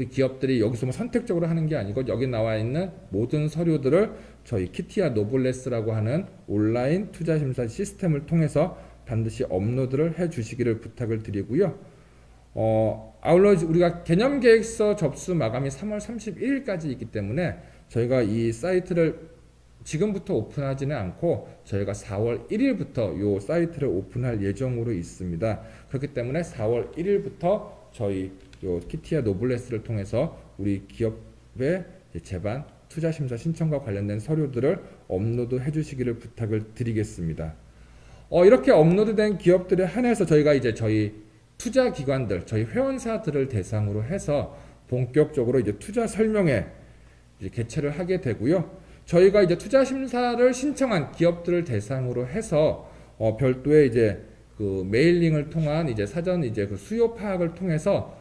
기업들이 여기서 뭐 선택적으로 하는 게 아니고 여기 나와 있는 모든 서류들을 저희 키티아 노블레스라고 하는 온라인 투자심사 시스템을 통해서 반드시 업로드를 해 주시기를 부탁을 드리고요. 아울러 우리가 개념계획서 접수 마감이 3월 31일까지 있기 때문에 저희가 이 사이트를 지금부터 오픈하지는 않고 저희가 4월 1일부터 이 사이트를 오픈할 예정으로 있습니다. 그렇기 때문에 4월 1일부터 저희 요 키티아 노블레스를 통해서 우리 기업의 제반 투자심사 신청과 관련된 서류들을 업로드 해주시기를 부탁을 드리겠습니다. 이렇게 업로드된 기업들에 한해서 저희가 이제 저희 투자기관들, 저희 회원사들을 대상으로 해서 본격적으로 이제 투자 설명회 이제 개최를 하게 되고요. 저희가 이제 투자 심사를 신청한 기업들을 대상으로 해서 별도의 이제 그 메일링을 통한 이제 사전 이제 그 수요 파악을 통해서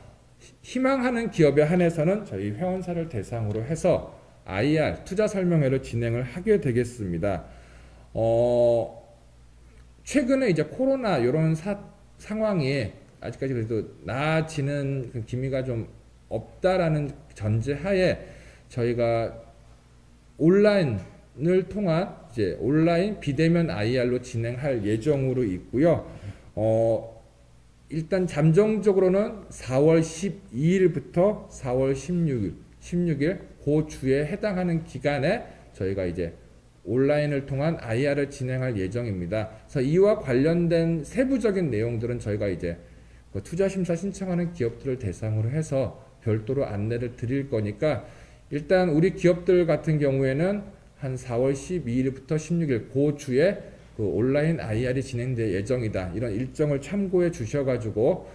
희망하는 기업에 한해서는 저희 회원사를 대상으로 해서 IR 투자 설명회를 진행을 하게 되겠습니다. 최근에 이제 코로나 이런 상황이 아직까지 그래도 나아지는 그 기미가 좀 없다라는 전제하에 저희가 온라인을 통한 이제 온라인 비대면 IR로 진행할 예정으로 있고요. 일단 잠정적으로는 4월 12일부터 4월 16일 그 주에 해당하는 기간에 저희가 이제 온라인을 통한 IR을 진행할 예정입니다. 그래서 이와 관련된 세부적인 내용들은 저희가 이제 그 투자심사 신청하는 기업들을 대상으로 해서 별도로 안내를 드릴 거니까 일단 우리 기업들 같은 경우에는 한 4월 12일부터 16일 그 주에 그 온라인 IR이 진행될 예정이다. 이런 일정을 참고해 주셔가지고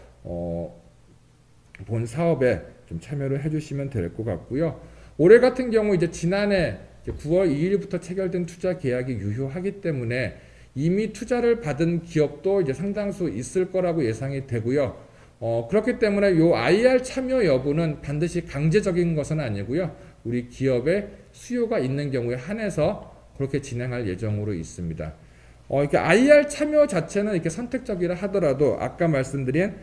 본 사업에 좀 참여를 해주시면 될 것 같고요. 올해 같은 경우 이제 지난해 9월 2일부터 체결된 투자 계약이 유효하기 때문에 이미 투자를 받은 기업도 이제 상당수 있을 거라고 예상이 되고요. 그렇기 때문에 요 IR 참여 여부는 반드시 강제적인 것은 아니고요. 우리 기업의 수요가 있는 경우에 한해서 그렇게 진행할 예정으로 있습니다. 이렇게 IR 참여 자체는 이렇게 선택적이라 하더라도 아까 말씀드린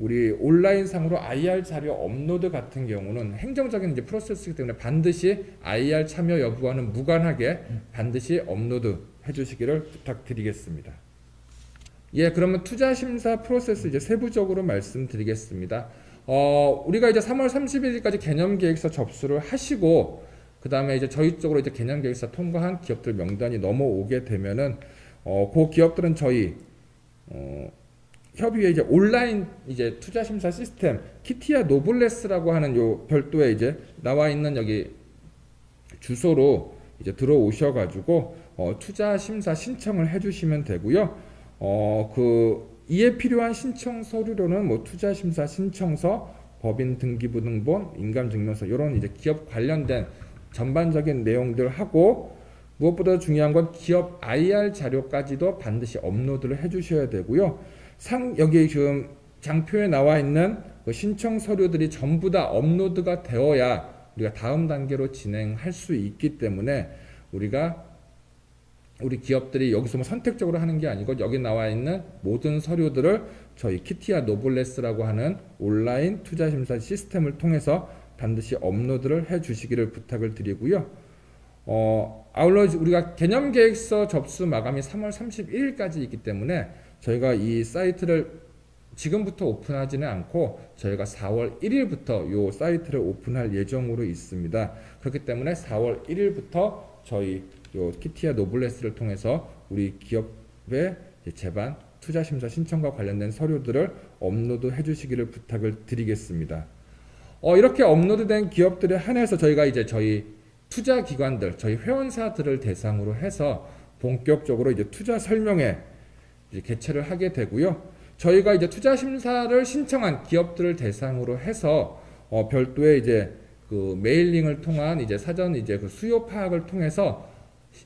우리 온라인상으로 IR 자료 업로드 같은 경우는 행정적인 이제 프로세스이기 때문에 반드시 IR 참여 여부와는 무관하게 반드시 업로드 해주시기를 부탁드리겠습니다. 예, 그러면 투자 심사 프로세스 이제 세부적으로 말씀드리겠습니다. 우리가 이제 3월 31일까지 개념 계획서 접수를 하시고 그 다음에 이제 저희 쪽으로 이제 개념 계획서 통과한 기업들 명단이 넘어오게 되면은 그 기업들은 저희 협의회 이제 온라인 이제 투자 심사 시스템 키티아 노블레스라고 하는 요 별도에 이제 나와 있는 여기 주소로 이제 들어오셔가지고 투자 심사 신청을 해주시면 되고요. 이에 필요한 신청 서류로는 뭐 투자 심사 신청서, 법인 등기부등본, 인감증명서 이런 이제 기업 관련된 전반적인 내용들 하고 무엇보다 중요한 건 기업 IR 자료까지도 반드시 업로드를 해주셔야 되고요. 여기 지금 장표에 나와 있는 그 신청 서류들이 전부 다 업로드가 되어야 우리가 다음 단계로 진행할 수 있기 때문에 우리 기업들이 여기서 뭐 선택적으로 하는 게 아니고 여기 나와 있는 모든 서류들을 저희 키티아 노블레스라고 하는 온라인 투자심사 시스템을 통해서 반드시 업로드를 해 주시기를 부탁을 드리고요. 아울러 우리가 개념계획서 접수 마감이 3월 31일까지 있기 때문에 저희가 이 사이트를 지금부터 오픈하지는 않고 저희가 4월 1일부터 이 사이트를 오픈할 예정으로 있습니다. 그렇기 때문에 4월 1일부터 저희 요 키티아 노블레스를 통해서 우리 기업의 제반 투자심사 신청과 관련된 서류들을 업로드 해주시기를 부탁을 드리겠습니다. 이렇게 업로드된 기업들에 한해서 저희가 이제 저희 투자기관들, 저희 회원사들을 대상으로 해서 본격적으로 이제 투자 설명회 이제 개최를 하게 되고요. 저희가 이제 투자 심사를 신청한 기업들을 대상으로 해서 별도의 이제 그 메일링을 통한 이제 사전 이제 그 수요 파악을 통해서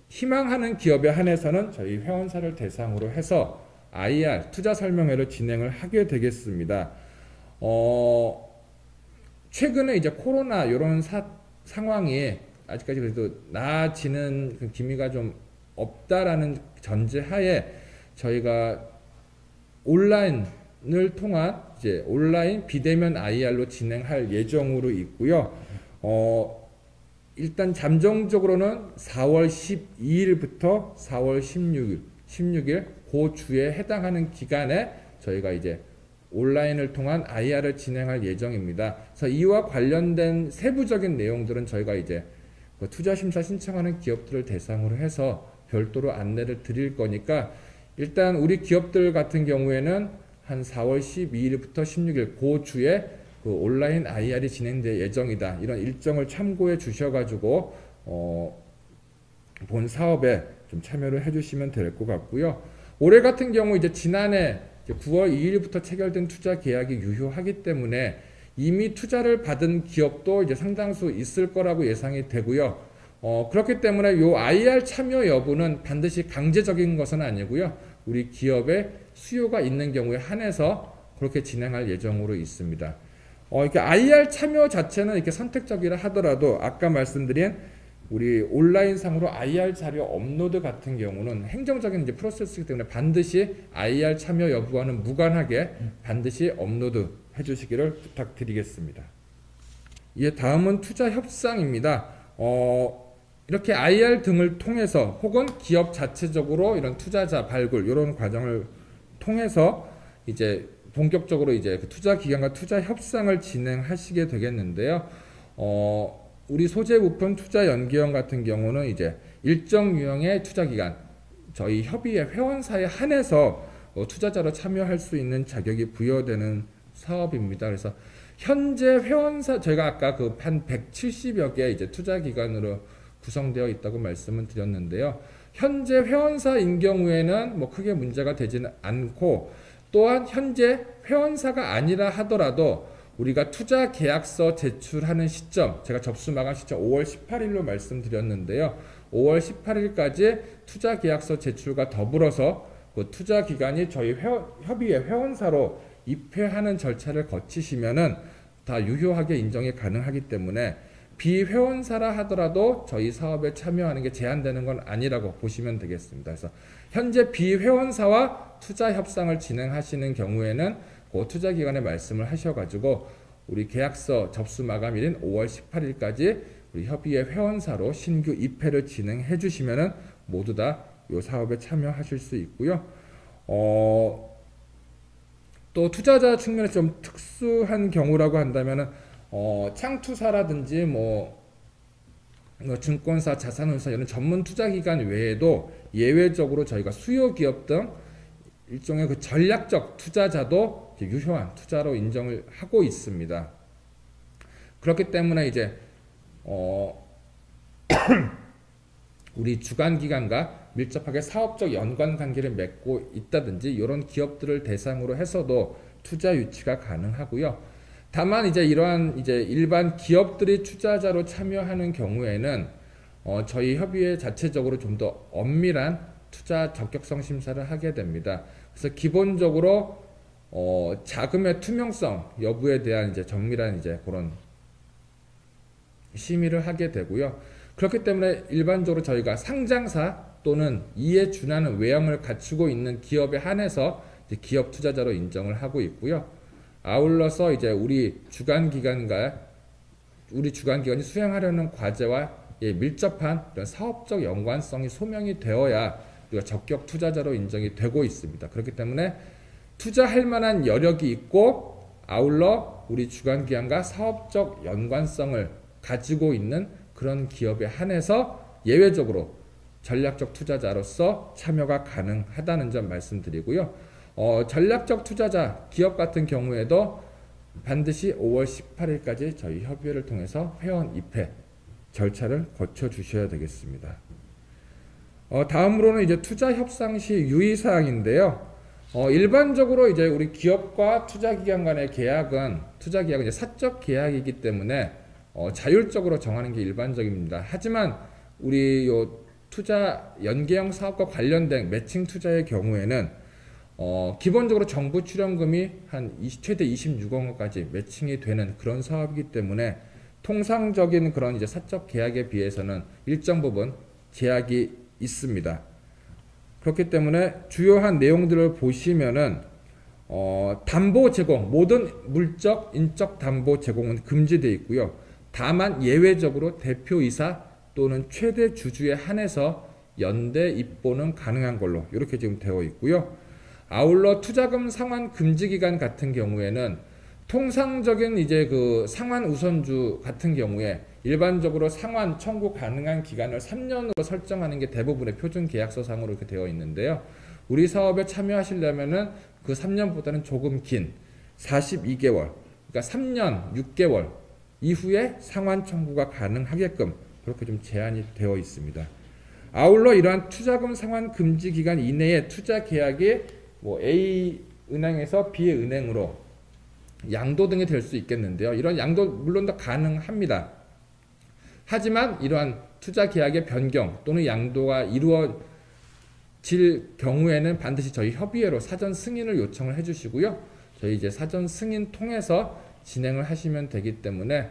희망하는 기업에 한해서는 저희 회원사를 대상으로 해서 IR 투자 설명회를 진행을 하게 되겠습니다. 최근에 이제 코로나 이런 상황이 아직까지 그래도 나아지는 그 기미가 좀 없다라는 전제하에 저희가 온라인을 통한 이제 온라인 비대면 IR로 진행할 예정으로 있고요. 일단 잠정적으로는 4월 12일부터 4월 16일 그 주에 해당하는 기간에 저희가 이제 온라인을 통한 IR을 진행할 예정입니다. 그래서 이와 관련된 세부적인 내용들은 저희가 이제 그 투자심사 신청하는 기업들을 대상으로 해서 별도로 안내를 드릴 거니까 일단 우리 기업들 같은 경우에는 한 4월 12일부터 16일 그 주에 그 온라인 IR이 진행될 예정이다. 이런 일정을 참고해 주셔가지고 본 사업에 좀 참여를 해주시면 될 것 같고요. 올해 같은 경우 이제 지난해 9월 2일부터 체결된 투자 계약이 유효하기 때문에 이미 투자를 받은 기업도 이제 상당수 있을 거라고 예상이 되고요. 그렇기 때문에 요 IR 참여 여부는 반드시 강제적인 것은 아니고요. 우리 기업의 수요가 있는 경우에 한해서 그렇게 진행할 예정으로 있습니다. 이렇게 IR 참여 자체는 이렇게 선택적이라 하더라도 아까 말씀드린 우리 온라인상으로 IR 자료 업로드 같은 경우는 행정적인 이제 프로세스이기 때문에 반드시 IR 참여 여부와는 무관하게 반드시 업로드 해주시기를 부탁드리겠습니다. 이제 다음은 투자 협상입니다. 이렇게 IR 등을 통해서 혹은 기업 자체적으로 이런 투자자 발굴 이런 과정을 통해서 이제 본격적으로 이제 그 투자 기관과 투자 협상을 진행하시게 되겠는데요. 우리 소재부품 투자연계형 같은 경우는 이제 일정 유형의 투자기관, 저희 협의회 회원사에 한해서 투자자로 참여할 수 있는 자격이 부여되는 사업입니다. 그래서 현재 회원사 저희가 아까 그 한 170여 개 이제 투자기관으로 구성되어 있다고 말씀을 드렸는데요. 현재 회원사인 경우에는 뭐 크게 문제가 되지는 않고 또한 현재 회원사가 아니라 하더라도 우리가 투자 계약서 제출하는 시점, 제가 접수 마감 시점 5월 18일로 말씀드렸는데요. 5월 18일까지 투자 계약서 제출과 더불어서 그 투자 기관이 저희 협의회 회원사로 입회하는 절차를 거치시면은 다 유효하게 인정이 가능하기 때문에 비회원사라 하더라도 저희 사업에 참여하는 게 제한되는 건 아니라고 보시면 되겠습니다. 그래서 현재 비회원사와 투자 협상을 진행하시는 경우에는 그 투자기관에 말씀을 하셔가지고 우리 계약서 접수 마감일인 5월 18일까지 우리 협의회 회원사로 신규 입회를 진행해 주시면은 모두 다 이 사업에 참여하실 수 있고요. 또 투자자 측면에서 좀 특수한 경우라고 한다면은 창투사라든지 뭐 증권사, 자산운용사 이런 전문 투자기관 외에도 예외적으로 저희가 수요기업 등 일종의 그 전략적 투자자도 이제 유효한 투자로 인정을 하고 있습니다. 그렇기 때문에 이제 우리 주간기관과 밀접하게 사업적 연관 관계를 맺고 있다든지 이런 기업들을 대상으로 해서도 투자 유치가 가능하고요. 다만 이제 이러한 이제 일반 기업들이 투자자로 참여하는 경우에는 저희 협의회 자체적으로 좀 더 엄밀한 투자 적격성 심사를 하게 됩니다. 그래서 기본적으로 자금의 투명성 여부에 대한 이제 정밀한 이제 그런 심의를 하게 되고요. 그렇기 때문에 일반적으로 저희가 상장사 또는 이에 준하는 외형을 갖추고 있는 기업에 한해서 이제 기업 투자자로 인정을 하고 있고요. 아울러서 이제 우리 주간기관이 수행하려는 과제와 밀접한 이런 사업적 연관성이 소명이 되어야 우리가 적격 투자자로 인정이 되고 있습니다. 그렇기 때문에 투자할 만한 여력이 있고 아울러 우리 주간기관과 사업적 연관성을 가지고 있는 그런 기업에 한해서 예외적으로 전략적 투자자로서 참여가 가능하다는 점 말씀드리고요. 전략적 투자자 기업 같은 경우에도 반드시 5월 18일까지 저희 협의회를 통해서 회원 입회 절차를 거쳐 주셔야 되겠습니다. 다음으로는 이제 투자 협상 시 유의사항인데요. 일반적으로 이제 우리 기업과 투자기관 간의 계약은 이제 사적 계약이기 때문에 자율적으로 정하는 게 일반적입니다. 하지만 우리 요 투자 연계형 사업과 관련된 매칭 투자의 경우에는 기본적으로 정부 출연금이 한 최대 26억 원까지 매칭이 되는 그런 사업이기 때문에 통상적인 그런 이제 사적 계약에 비해서는 일정 부분 제약이 있습니다. 그렇기 때문에 주요한 내용들을 보시면은 담보 제공, 모든 물적, 인적 담보 제공은 금지되어 있고요. 다만 예외적으로 대표이사 또는 최대 주주에 한해서 연대 입보는 가능한 걸로 이렇게 지금 되어 있고요. 아울러 투자금 상환 금지 기간 같은 경우에는 통상적인 이제 그 상환 우선주 같은 경우에 일반적으로 상환 청구 가능한 기간을 3년으로 설정하는 게 대부분의 표준 계약서상으로 이렇게 되어 있는데요. 우리 사업에 참여하시려면은 그 3년보다는 조금 긴 42개월, 그러니까 3년 6개월 이후에 상환 청구가 가능하게끔 그렇게 좀 제한이 되어 있습니다. 아울러 이러한 투자금 상환 금지 기간 이내에 투자 계약이 뭐 A 은행에서 B 은행으로 양도 등이 될 수 있겠는데요. 이런 양도 물론 다 가능합니다. 하지만 이러한 투자 계약의 변경 또는 양도가 이루어질 경우에는 반드시 저희 협의회로 사전 승인을 요청을 해주시고요. 저희 이제 사전 승인 통해서 진행을 하시면 되기 때문에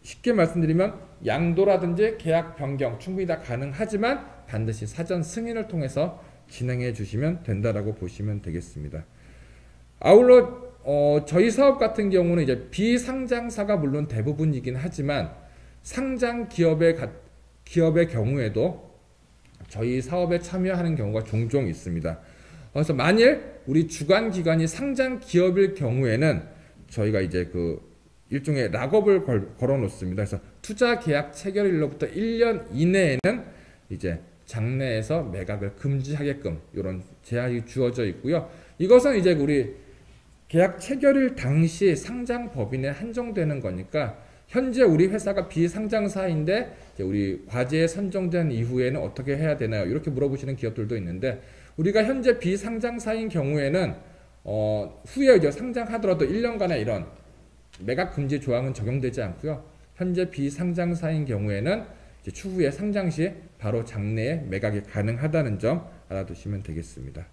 쉽게 말씀드리면 양도라든지 계약 변경 충분히 다 가능하지만 반드시 사전 승인을 통해서 진행해 주시면 된다라고 보시면 되겠습니다. 아울러 저희 사업 같은 경우는 이제 비상장사가 물론 대부분이긴 하지만 상장 기업의 경우에도 저희 사업에 참여하는 경우가 종종 있습니다. 그래서 만일 우리 주관 기관이 상장 기업일 경우에는 저희가 이제 그 일종의 락업을 걸어 놓습니다. 그래서 투자 계약 체결일로부터 1년 이내에는 이제 장내에서 매각을 금지하게끔 이런 제한이 주어져 있고요. 이것은 이제 우리 계약 체결일 당시 상장 법인에 한정되는 거니까 현재 우리 회사가 비상장사인데 이제 우리 과제에 선정된 이후에는 어떻게 해야 되나요? 이렇게 물어보시는 기업들도 있는데 우리가 현재 비상장사인 경우에는 후에 이제 상장하더라도 1년간의 이런 매각 금지 조항은 적용되지 않고요. 현재 비상장사인 경우에는 이제 추후에 상장 시 바로 장내에 매각이 가능하다는 점 알아두시면 되겠습니다.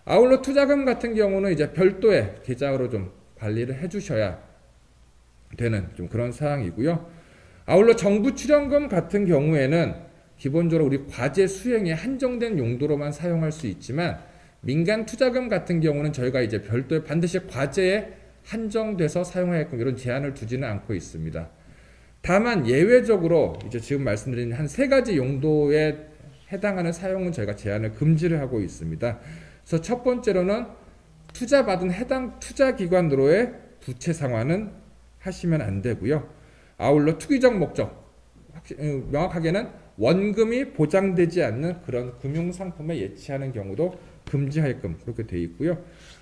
아울러 투자금 같은 경우는 이제 별도의 계좌로 좀 관리를 해주셔야 되는 좀 그런 사항이고요. 아울러 정부 출연금 같은 경우에는 기본적으로 우리 과제 수행에 한정된 용도로만 사용할 수 있지만 민간 투자금 같은 경우는 저희가 이제 별도의 반드시 과제에 한정돼서 사용하게끔 이런 제한을 두지는 않고 있습니다. 다만 예외적으로 이제 지금 말씀드린 한 3가지 용도에 해당하는 사용은 저희가 제한을 금지를 하고 있습니다. 그래서 첫 번째로는 투자받은 해당 투자기관으로의 부채 상환은 하시면 안 되고요. 아울러 투기적 목적, 명확하게는 원금이 보장되지 않는 그런 금융상품에 예치하는 경우도 금지하게끔 그렇게 돼 있고요.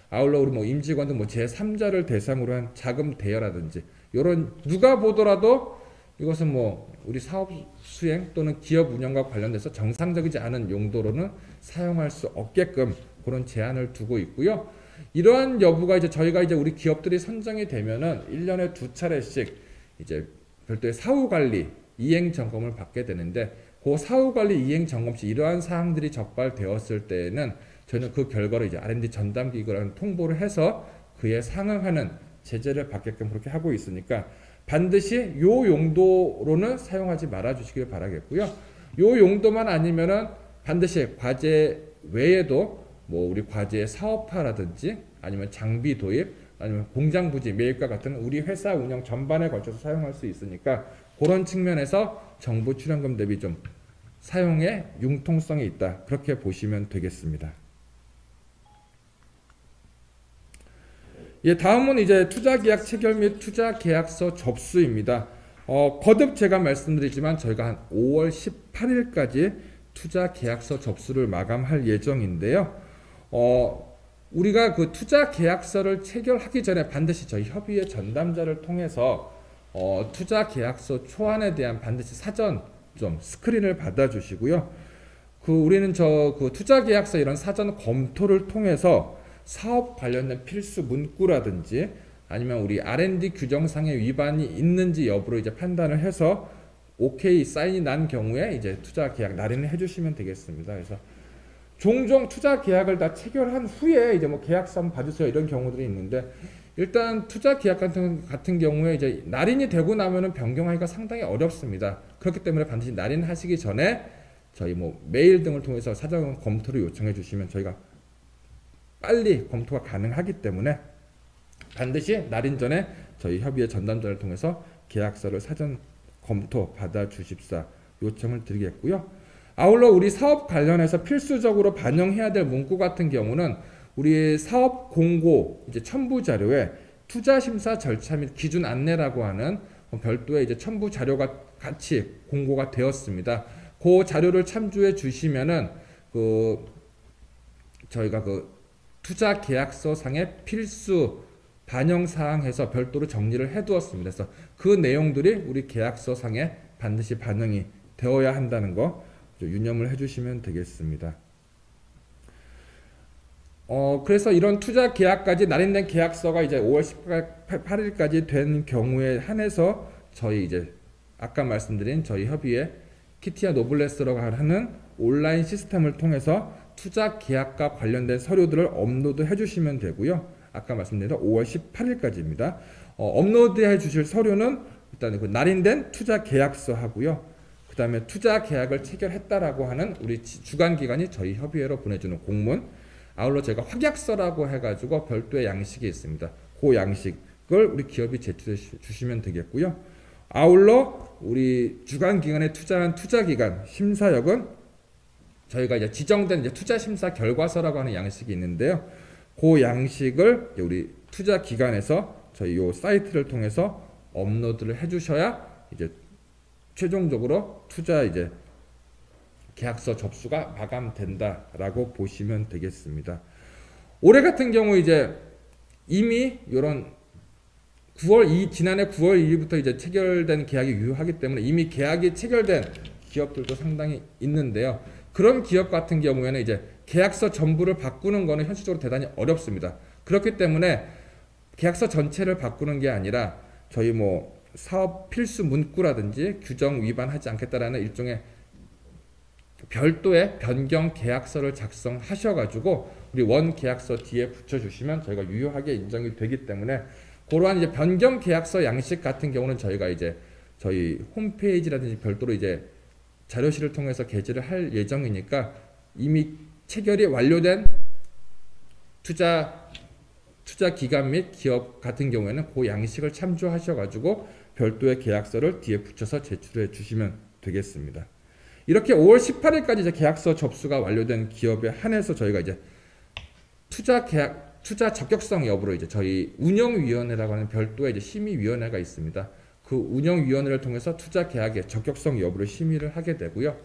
아울러 우리 뭐 임직원들 뭐 제3자를 대상으로 한 자금 대여라든지 이런 누가 보더라도 이것은 뭐 우리 사업 수행 또는 기업 운영과 관련돼서 정상적이지 않은 용도로는 사용할 수 없게끔 그런 제한을 두고 있고요. 이러한 여부가 이제 저희가 이제 우리 기업들이 선정이 되면은 1년에 2차례씩 이제 별도의 사후 관리 이행 점검을 받게 되는데 그 사후 관리 이행 점검 시 이러한 사항들이 적발되었을 때에는 저희는 그 결과를 이제 R&D 전담 기구랑 통보를 해서 그에 상응하는 제재를 받게끔 그렇게 하고 있으니까 반드시 요 용도로는 사용하지 말아 주시길 바라겠고요. 요 용도만 아니면은 반드시 과제 외에도 뭐 우리 과제의 사업화라든지 아니면 장비 도입 아니면 공장 부지 매입과 같은 우리 회사 운영 전반에 걸쳐서 사용할 수 있으니까 그런 측면에서 정부 출연금 대비 좀 사용에 융통성이 있다. 그렇게 보시면 되겠습니다. 예, 다음은 이제 투자계약 체결 및 투자계약서 접수입니다. 거듭 제가 말씀드리지만 저희가 한 5월 18일까지 투자계약서 접수를 마감할 예정인데요. 우리가 그 투자계약서를 체결하기 전에 반드시 저희 협의회 전담자를 통해서 투자계약서 초안에 대한 반드시 사전 좀 스크린을 받아주시고요. 우리는 그 투자계약서 이런 사전 검토를 통해서 사업 관련된 필수 문구라든지 아니면 우리 R&D 규정상의 위반이 있는지 여부를 이제 판단을 해서 오케이 사인이 난 경우에 이제 투자 계약 날인을 해주시면 되겠습니다. 그래서 종종 투자 계약을 다 체결한 후에 이제 뭐 계약서 한번 봐주세요 이런 경우들이 있는데 일단 투자 계약 같은 경우에 이제 날인이 되고 나면은 변경하기가 상당히 어렵습니다. 그렇기 때문에 반드시 날인하시기 전에 저희 뭐 메일 등을 통해서 사전 검토를 요청해 주시면 저희가 빨리 검토가 가능하기 때문에 반드시 날인 전에 저희 협의회 전담자를 통해서 계약서를 사전 검토 받아 주십사 요청을 드리겠고요. 아울러 우리 사업 관련해서 필수적으로 반영해야 될 문구 같은 경우는 우리 사업 공고 이제 첨부 자료에 투자 심사 절차 및 기준 안내라고 하는 별도의 이제 첨부 자료가 같이 공고가 되었습니다. 그 자료를 참조해 주시면은 저희가 투자 계약서 상의 필수 반영 사항에서 별도로 정리를 해두었습니다. 그래서 그 내용들이 우리 계약서 상에 반드시 반영이 되어야 한다는 거 유념을 해주시면 되겠습니다. 그래서 이런 투자 계약까지 날인된 계약서가 이제 5월 18일까지 된 경우에 한해서 저희 이제 아까 말씀드린 저희 협의회 키티아 노블레스라고 하는 온라인 시스템을 통해서 투자 계약과 관련된 서류들을 업로드 해주시면 되고요. 아까 말씀드린 5월 18일까지입니다. 업로드해 주실 서류는 일단 그 날인된 투자 계약서 하고요. 그 다음에 투자 계약을 체결했다라고 하는 우리 주관기관이 저희 협의회로 보내주는 공문, 아울러 제가 확약서라고 해가지고 별도의 양식이 있습니다. 그 양식을 우리 기업이 제출해 주시면 되겠고요. 아울러 우리 주관기관에 투자한 투자기관 심사역은 저희가 이제 지정된 이제 투자 심사 결과서라고 하는 양식이 있는데요. 그 양식을 우리 투자 기관에서 저희 요 사이트를 통해서 업로드를 해주셔야 이제 최종적으로 투자 이제 계약서 접수가 마감된다라고 보시면 되겠습니다. 올해 같은 경우 이제 이미 이런 지난해 9월 2일부터 이제 체결된 계약이 유효하기 때문에 이미 계약이 체결된 기업들도 상당히 있는데요. 그런 기업 같은 경우에는 이제 계약서 전부를 바꾸는 거는 현실적으로 대단히 어렵습니다. 그렇기 때문에 계약서 전체를 바꾸는 게 아니라 저희 뭐 사업 필수 문구라든지 규정 위반하지 않겠다라는 일종의 별도의 변경 계약서를 작성하셔가지고 우리 원 계약서 뒤에 붙여주시면 저희가 유효하게 인정이 되기 때문에 그러한 이제 변경 계약서 양식 같은 경우는 저희가 이제 저희 홈페이지라든지 별도로 이제 자료실을 통해서 게재를 할 예정이니까 이미 체결이 완료된 투자 기관 및 기업 같은 경우에는 그 양식을 참조하셔가지고 별도의 계약서를 뒤에 붙여서 제출해 주시면 되겠습니다. 이렇게 5월 18일까지 이제 계약서 접수가 완료된 기업에 한해서 저희가 이제 투자 적격성 여부로 이제 저희 운영위원회라고 하는 별도의 이제 심의위원회가 있습니다. 그 운영위원회를 통해서 투자 계약의 적격성 여부를 심의를 하게 되고요.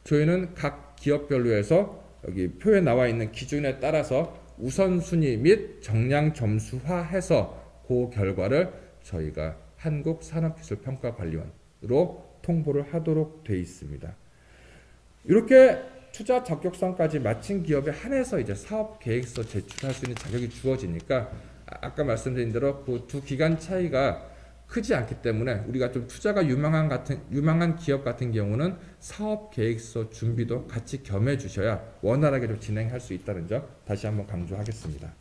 저희는 각 기업별로 해서 여기 표에 나와 있는 기준에 따라서 우선순위 및 정량 점수화해서 그 결과를 저희가 한국산업기술평가관리원으로 통보를 하도록 되어 있습니다. 이렇게 투자 적격성까지 마친 기업에 한해서 이제 사업계획서 제출할 수 있는 자격이 주어지니까 아까 말씀드린 대로 그 두 기간 차이가 크지 않기 때문에 우리가 좀 투자가 유망한 기업 같은 경우는 사업계획서 준비도 같이 겸해 주셔야 원활하게 좀 진행할 수 있다는 점 다시 한번 강조하겠습니다.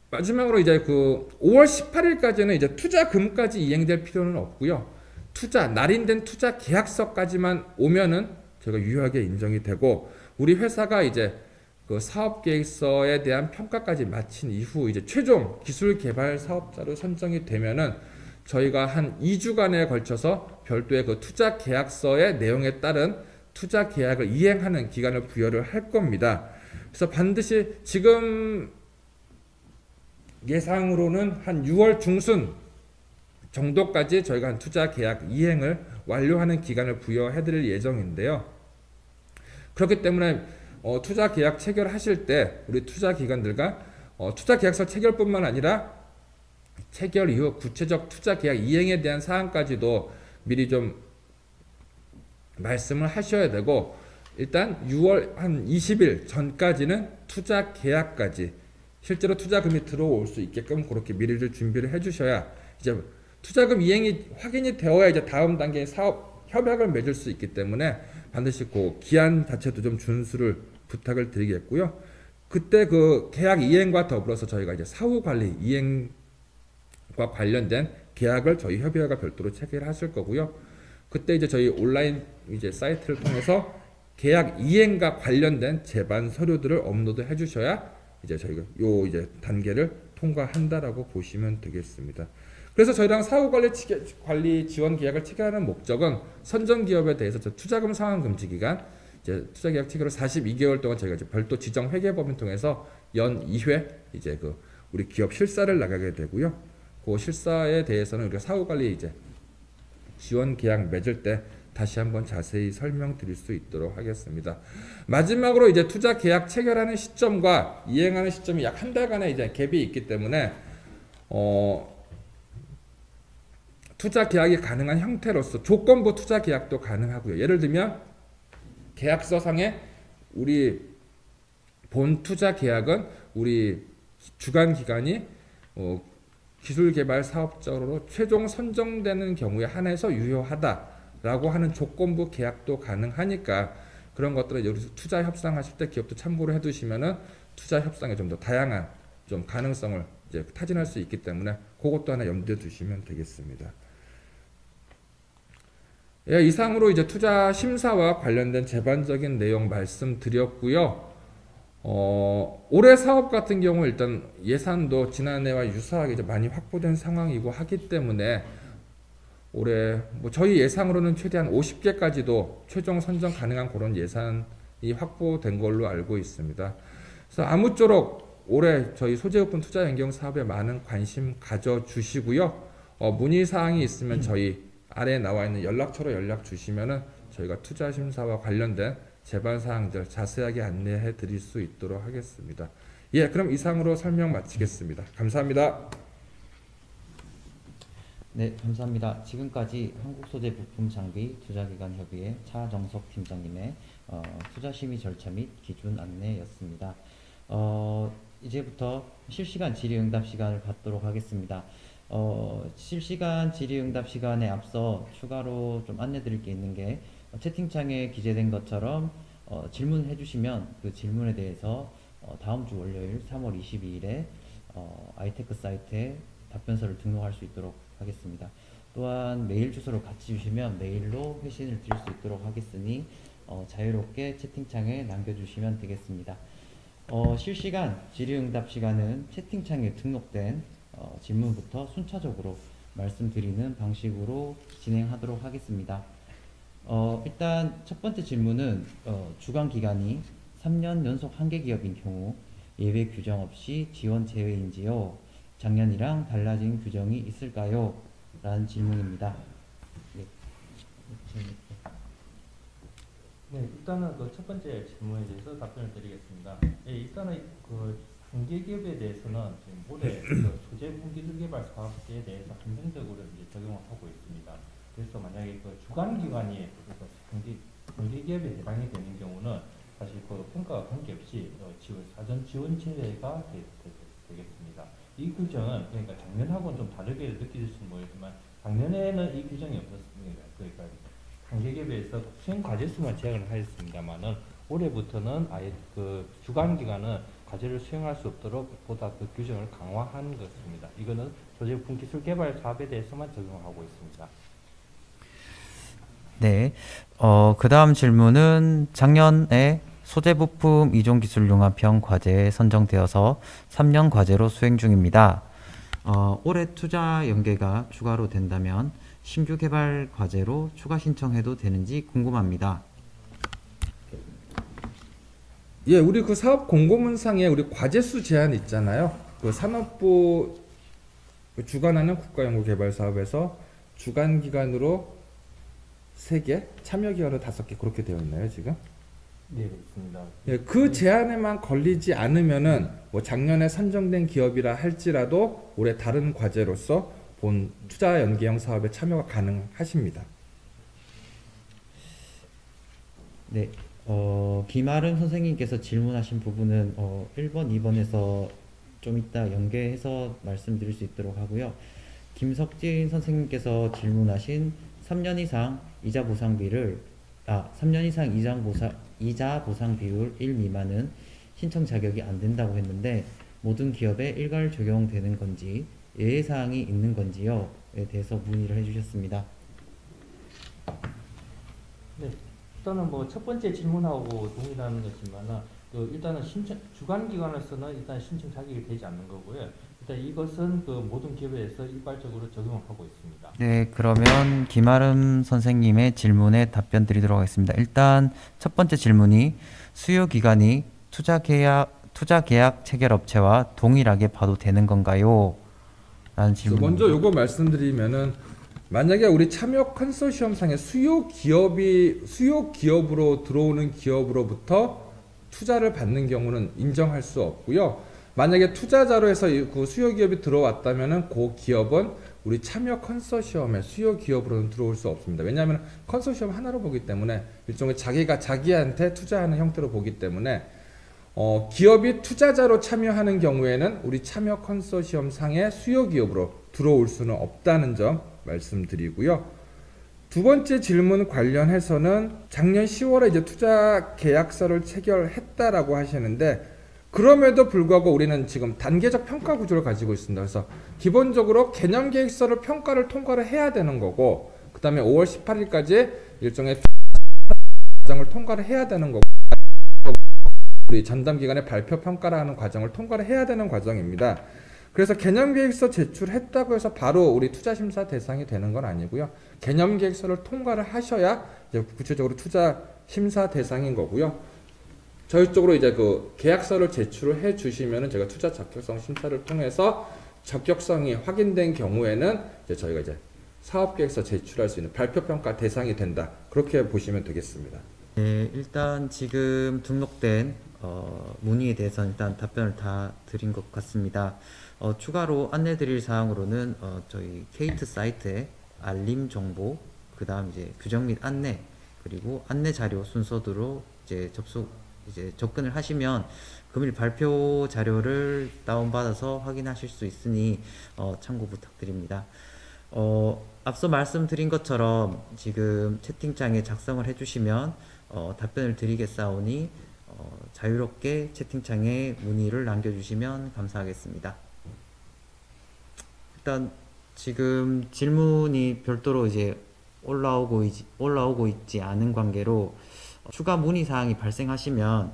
마지막으로 이제 그 5월 18일까지는 이제 투자금까지 이행될 필요는 없고요. 날인된 투자 계약서까지만 오면은 저희가 유효하게 인정이 되고, 우리 회사가 이제 그 사업 계획서에 대한 평가까지 마친 이후 이제 최종 기술 개발 사업자로 선정이 되면은 저희가 한 2주간에 걸쳐서 별도의 그 투자 계약서의 내용에 따른 투자 계약을 이행하는 기간을 부여를 할 겁니다. 그래서 반드시 지금 예상으로는 한 6월 중순 정도까지 저희가 한 투자 계약 이행을 완료하는 기간을 부여해드릴 예정인데요. 그렇기 때문에 투자 계약 체결하실 때 우리 투자 기관들과 투자 계약서 체결뿐만 아니라 체결 이후 구체적 투자 계약 이행에 대한 사항까지도 미리 좀 말씀을 하셔야 되고, 일단 6월 한 20일 전까지는 투자 계약까지 실제로 투자금이 들어올 수 있게끔 그렇게 미리를 준비를 해주셔야 이제 투자금 이행이 확인이 되어야 이제 다음 단계의 사업 협약을 맺을 수 있기 때문에 반드시 그 기한 자체도 좀 준수를 부탁을 드리겠고요. 그때 그 계약 이행과 더불어서 저희가 이제 사후 관리 이행과 관련된 계약을 저희 협의회가 별도로 체결하실 거고요. 그때 이제 저희 온라인 이제 사이트를 통해서 계약 이행과 관련된 제반 서류들을 업로드 해주셔야 이제 저희가 요 이제 단계를 통과한다라고 보시면 되겠습니다. 그래서 저희랑 사후관리 지원 계약을 체결하는 목적은 선정 기업에 대해서 투자금 상환 금지 기간, 이제 투자 계약 체결 후 42개월 동안 저희가 이제 별도 지정 회계법인 통해서 연 2회 이제 그 우리 기업 실사를 나가게 되고요. 그 실사에 대해서는 우리가 사후관리 이제 지원 계약 맺을 때 다시 한번 자세히 설명드릴 수 있도록 하겠습니다. 마지막으로 이제 투자 계약 체결하는 시점과 이행하는 시점이 약 한 달간의 이제 갭이 있기 때문에 투자 계약이 가능한 형태로서 조건부 투자 계약도 가능하고요. 예를 들면 계약서상에 우리 본 투자 계약은 우리 주관 기관이 기술개발 사업자로 최종 선정되는 경우에 한해서 유효하다라고 하는 조건부 계약도 가능하니까 그런 것들을 여기서 투자 협상하실 때 기업도 참고를 해두시면은 투자 협상에 좀 더 다양한 좀 가능성을 이제 타진할 수 있기 때문에 그것도 하나 염두에 두시면 되겠습니다. 예, 이상으로 이제 투자 심사와 관련된 제반적인 내용 말씀드렸고요. 올해 사업 같은 경우 일단 예산도 지난해와 유사하게 이제 많이 확보된 상황이고 하기 때문에 올해 뭐 저희 예상으로는 최대한 50개까지도 최종 선정 가능한 그런 예산이 확보된 걸로 알고 있습니다. 그래서 아무쪼록 올해 저희 소재우품 투자 연계형 사업에 많은 관심 가져주시고요. 문의 사항이 있으면 저희 아래에 나와 있는 연락처로 연락 주시면은 저희가 투자 심사와 관련된 제반 사항들 자세하게 안내해 드릴 수 있도록 하겠습니다. 예, 그럼 이상으로 설명 마치겠습니다. 감사합니다. 네, 감사합니다. 지금까지 한국소재부품장비 투자기관협의회 차정석 팀장님의 투자심의 절차 및 기준 안내였습니다. 이제부터 실시간 질의응답 시간을 갖도록 하겠습니다. 실시간 질의응답 시간에 앞서 추가로 좀 안내드릴 게 있는 게 채팅창에 기재된 것처럼 질문해 주시면 그 질문에 대해서 다음 주 월요일 3월 22일에 아이테크 사이트에 답변서를 등록할 수 있도록 하겠습니다. 또한 메일 주소를 같이 주시면 메일로 회신을 드릴 수 있도록 하겠으니 자유롭게 채팅창에 남겨주시면 되겠습니다. 실시간 질의응답 시간은 채팅창에 등록된 질문부터 순차적으로 말씀드리는 방식으로 진행하도록 하겠습니다. 일단 첫 번째 질문은 주관 기간이 3년 연속 한개 기업인 경우 예외 규정 없이 지원 제외인지요? 작년이랑 달라진 규정이 있을까요? 라는 질문입니다. 네. 네, 일단은 그 첫 번째 질문에 대해서 답변을 드리겠습니다. 예, 일단은 그 한계 기업에 대해서는 지금 올해 그 소재품 기술 개발 사업에 대해서 한정적으로 이제 적용을 하고 있습니다. 그래서 만약에 그 주관 기관이 한계 기업에 해당이 되는 경우는 사실 그 평가와 관계없이 사전 지원 제외가 되겠습니다. 이 규정은 그러니까 작년하고는 좀 다르게 느껴질수는 모르겠지만 작년에는 이 규정이 없었습니다. 그러니까 한계기업에서 수행 과제 수만 제한을 하였습니다만은 올해부터는 아예 그 주관 기관은 과제를 수행할 수 없도록 보다 그 규정을 강화한 것입니다. 이거는 소재부품 기술 개발 사업에 대해서만 적용하고 있습니다. 네. 그 다음 질문은 작년에 소재부품 이종기술융합형 과제에 선정되어서 3년 과제로 수행 중입니다. 올해 투자 연계가 추가로 된다면 신규 개발 과제로 추가 신청해도 되는지 궁금합니다. 예, 우리 그 사업 공고문상에 우리 과제수 제한 있잖아요. 그 산업부 주관하는 국가연구개발 사업에서 주관 기관으로 3개, 참여 기관으로 5개 그렇게 되어 있나요, 지금? 네, 그렇습니다. 예, 그 제한에만 걸리지 않으면은 뭐 작년에 선정된 기업이라 할지라도 올해 다른 과제로서 본 투자 연계형 사업에 참여가 가능하십니다. 네. 김아름 선생님께서 질문하신 부분은 1번, 2번에서 좀 이따 연계해서 말씀드릴 수 있도록 하고요. 김석진 선생님께서 질문하신 3년 이상 이자 보상비를 3년 이상 이자 보상 비율 1 미만은 신청 자격이 안 된다고 했는데 모든 기업에 일괄 적용되는 건지 예외사항이 있는 건지요에 대해서 문의를 해주셨습니다. 네, 일단은 뭐 첫 번째 질문하고 동일한 거지만은 일단은 주관 기관에서는 일단 신청 자격이 되지 않는 거고요. 일단 이것은 그 모든 기업에 대해서 일괄적으로 적용을 하고 있습니다. 네, 그러면 김아름 선생님의 질문에 답변 드리도록 하겠습니다. 일단 첫 번째 질문이 수요 기간이 투자 계약 체결 업체와 동일하게 봐도 되는 건가요? 라는 질문. 먼저 요거 말씀드리면은 만약에 우리 참여 컨소시엄상의 수요 기업으로 들어오는 기업으로부터 투자를 받는 경우는 인정할 수 없고요. 만약에 투자자로 해서 그 수요 기업이 들어왔다면은 그 기업은 우리 참여 컨소시엄의 수요 기업으로는 들어올 수 없습니다. 왜냐하면 컨소시엄 하나로 보기 때문에 일종의 자기가 자기한테 투자하는 형태로 보기 때문에 기업이 투자자로 참여하는 경우에는 우리 참여 컨소시엄 상의 수요 기업으로 들어올 수는 없다는 점 말씀드리고요. 두 번째 질문 관련해서는 작년 10월에 이제 투자 계약서를 체결했다라고 하시는데 그럼에도 불구하고 우리는 지금 단계적 평가 구조를 가지고 있습니다. 그래서 기본적으로 개념 계획서를 평가를 통과를 해야 되는 거고 그 다음에 5월 18일까지 일종의 과정을 통과를 해야 되는 거고 우리 전담 기관의 발표 평가를 하는 과정을 통과를 해야 되는 과정입니다. 그래서 개념 계획서 제출했다고 해서 바로 우리 투자 심사 대상이 되는 건 아니고요. 개념 계획서를 통과를 하셔야 이제 구체적으로 투자 심사 대상인 거고요. 저희 쪽으로 이제 그 계약서를 제출을 해 주시면은 제가 투자 적격성 심사를 통해서 적격성이 확인된 경우에는 이제 저희가 이제 사업 계획서 제출할 수 있는 발표 평가 대상이 된다. 그렇게 보시면 되겠습니다. 네, 일단 지금 등록된 문의에 대해서는 일단 답변을 다 드린 것 같습니다. 추가로 안내드릴 사항으로는 저희 케이트 사이트에 알림 정보, 그 다음 이제 규정 및 안내, 그리고 안내 자료 순서대로 이제 접근을 하시면 금일 발표 자료를 다운받아서 확인하실 수 있으니 참고 부탁드립니다. 앞서 말씀드린 것처럼 지금 채팅창에 작성을 해주시면 답변을 드리겠사오니 자유롭게 채팅창에 문의를 남겨주시면 감사하겠습니다. 일단 지금 질문이 별도로 이제 올라오고 있지 않은 관계로 추가 문의 사항이 발생하시면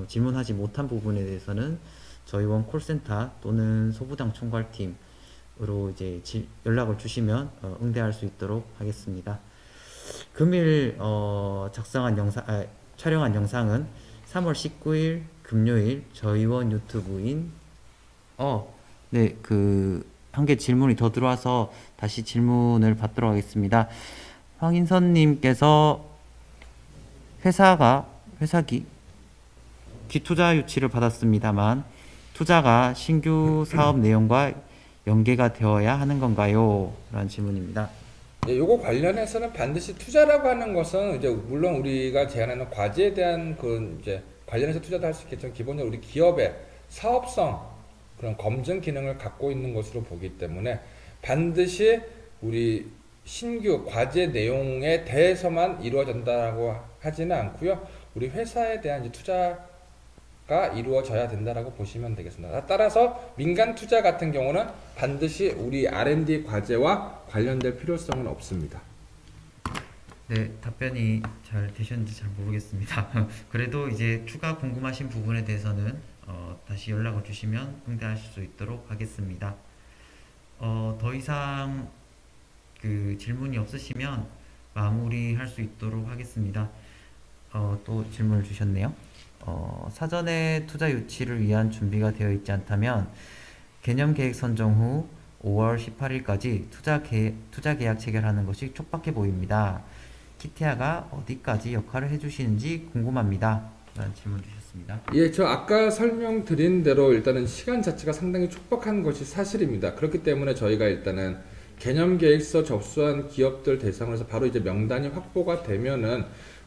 질문하지 못한 부분에 대해서는 저희 원 콜센터 또는 소부장 총괄팀으로 이제 연락을 주시면 응대할 수 있도록 하겠습니다. 금일 촬영한 영상은 3월 19일 금요일 저희원 유튜브인 네, 한 개 질문이 더 들어와서 다시 질문을 받도록 하겠습니다. 황인선님께서 회사기 기투자 유치를 받았습니다만 투자가 신규 사업 내용과 연계가 되어야 하는 건가요? 라는 질문입니다. 네, 요거 관련해서는 반드시 투자라고 하는 것은 이제 물론 우리가 제안하는 과제에 대한 이제 관련해서 투자도 할 수 있겠지만 기본적으로 우리 기업의 사업성 그런 검증 기능을 갖고 있는 것으로 보기 때문에 반드시 우리 신규 과제 내용에 대해서만 이루어진다라고 하지는 않고요. 우리 회사에 대한 이제 투자가 이루어져야 된다라고 보시면 되겠습니다. 따라서 민간 투자 같은 경우는 반드시 우리 R&D 과제와 관련될 필요성은 없습니다. 네, 답변이 잘 되셨는지 잘 모르겠습니다. 그래도 이제 추가 궁금하신 부분에 대해서는 다시 연락을 주시면 응대하실 수 있도록 하겠습니다. 더 이상 질문이 없으시면 마무리할 수 있도록 하겠습니다. 또 질문을 주셨네요. 사전에 투자 유치를 위한 준비가 되어 있지 않다면 개념 계획 선정 후 5월 18일까지 투자 계약 체결하는 것이 촉박해 보입니다. 키티아가 어디까지 역할을 해주시는지 궁금합니다. 라는 질문 주셨습니다. 예, 저 아까 설명드린 대로 일단은 시간 자체가 상당히 촉박한 것이 사실입니다. 그렇기 때문에 저희가 일단은 개념 계획서 접수한 기업들 대상으로 해서 바로 이제 명단이 확보가 되면은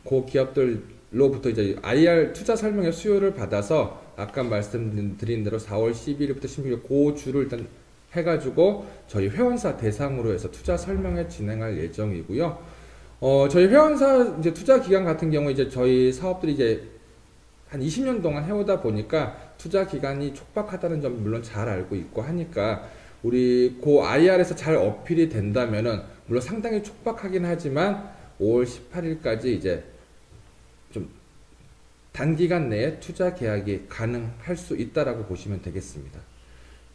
그 기업들로부터 이제 IR 투자 설명회 수요를 받아서 아까 말씀드린 대로 4월 12일부터 16일 그 주를 일단 해가지고 저희 회원사 대상으로 해서 투자 설명회 진행할 예정이고요. 저희 회원사 이제 투자 기간 같은 경우 이제 저희 사업들이 이제 한 20년 동안 해오다 보니까 투자 기간이 촉박하다는 점 물론 잘 알고 있고 하니까 우리 고 IR에서 잘 어필이 된다면은 물론 상당히 촉박하긴 하지만 5월 18일까지 이제 좀 단기간 내에 투자 계약이 가능할 수 있다라고 보시면 되겠습니다.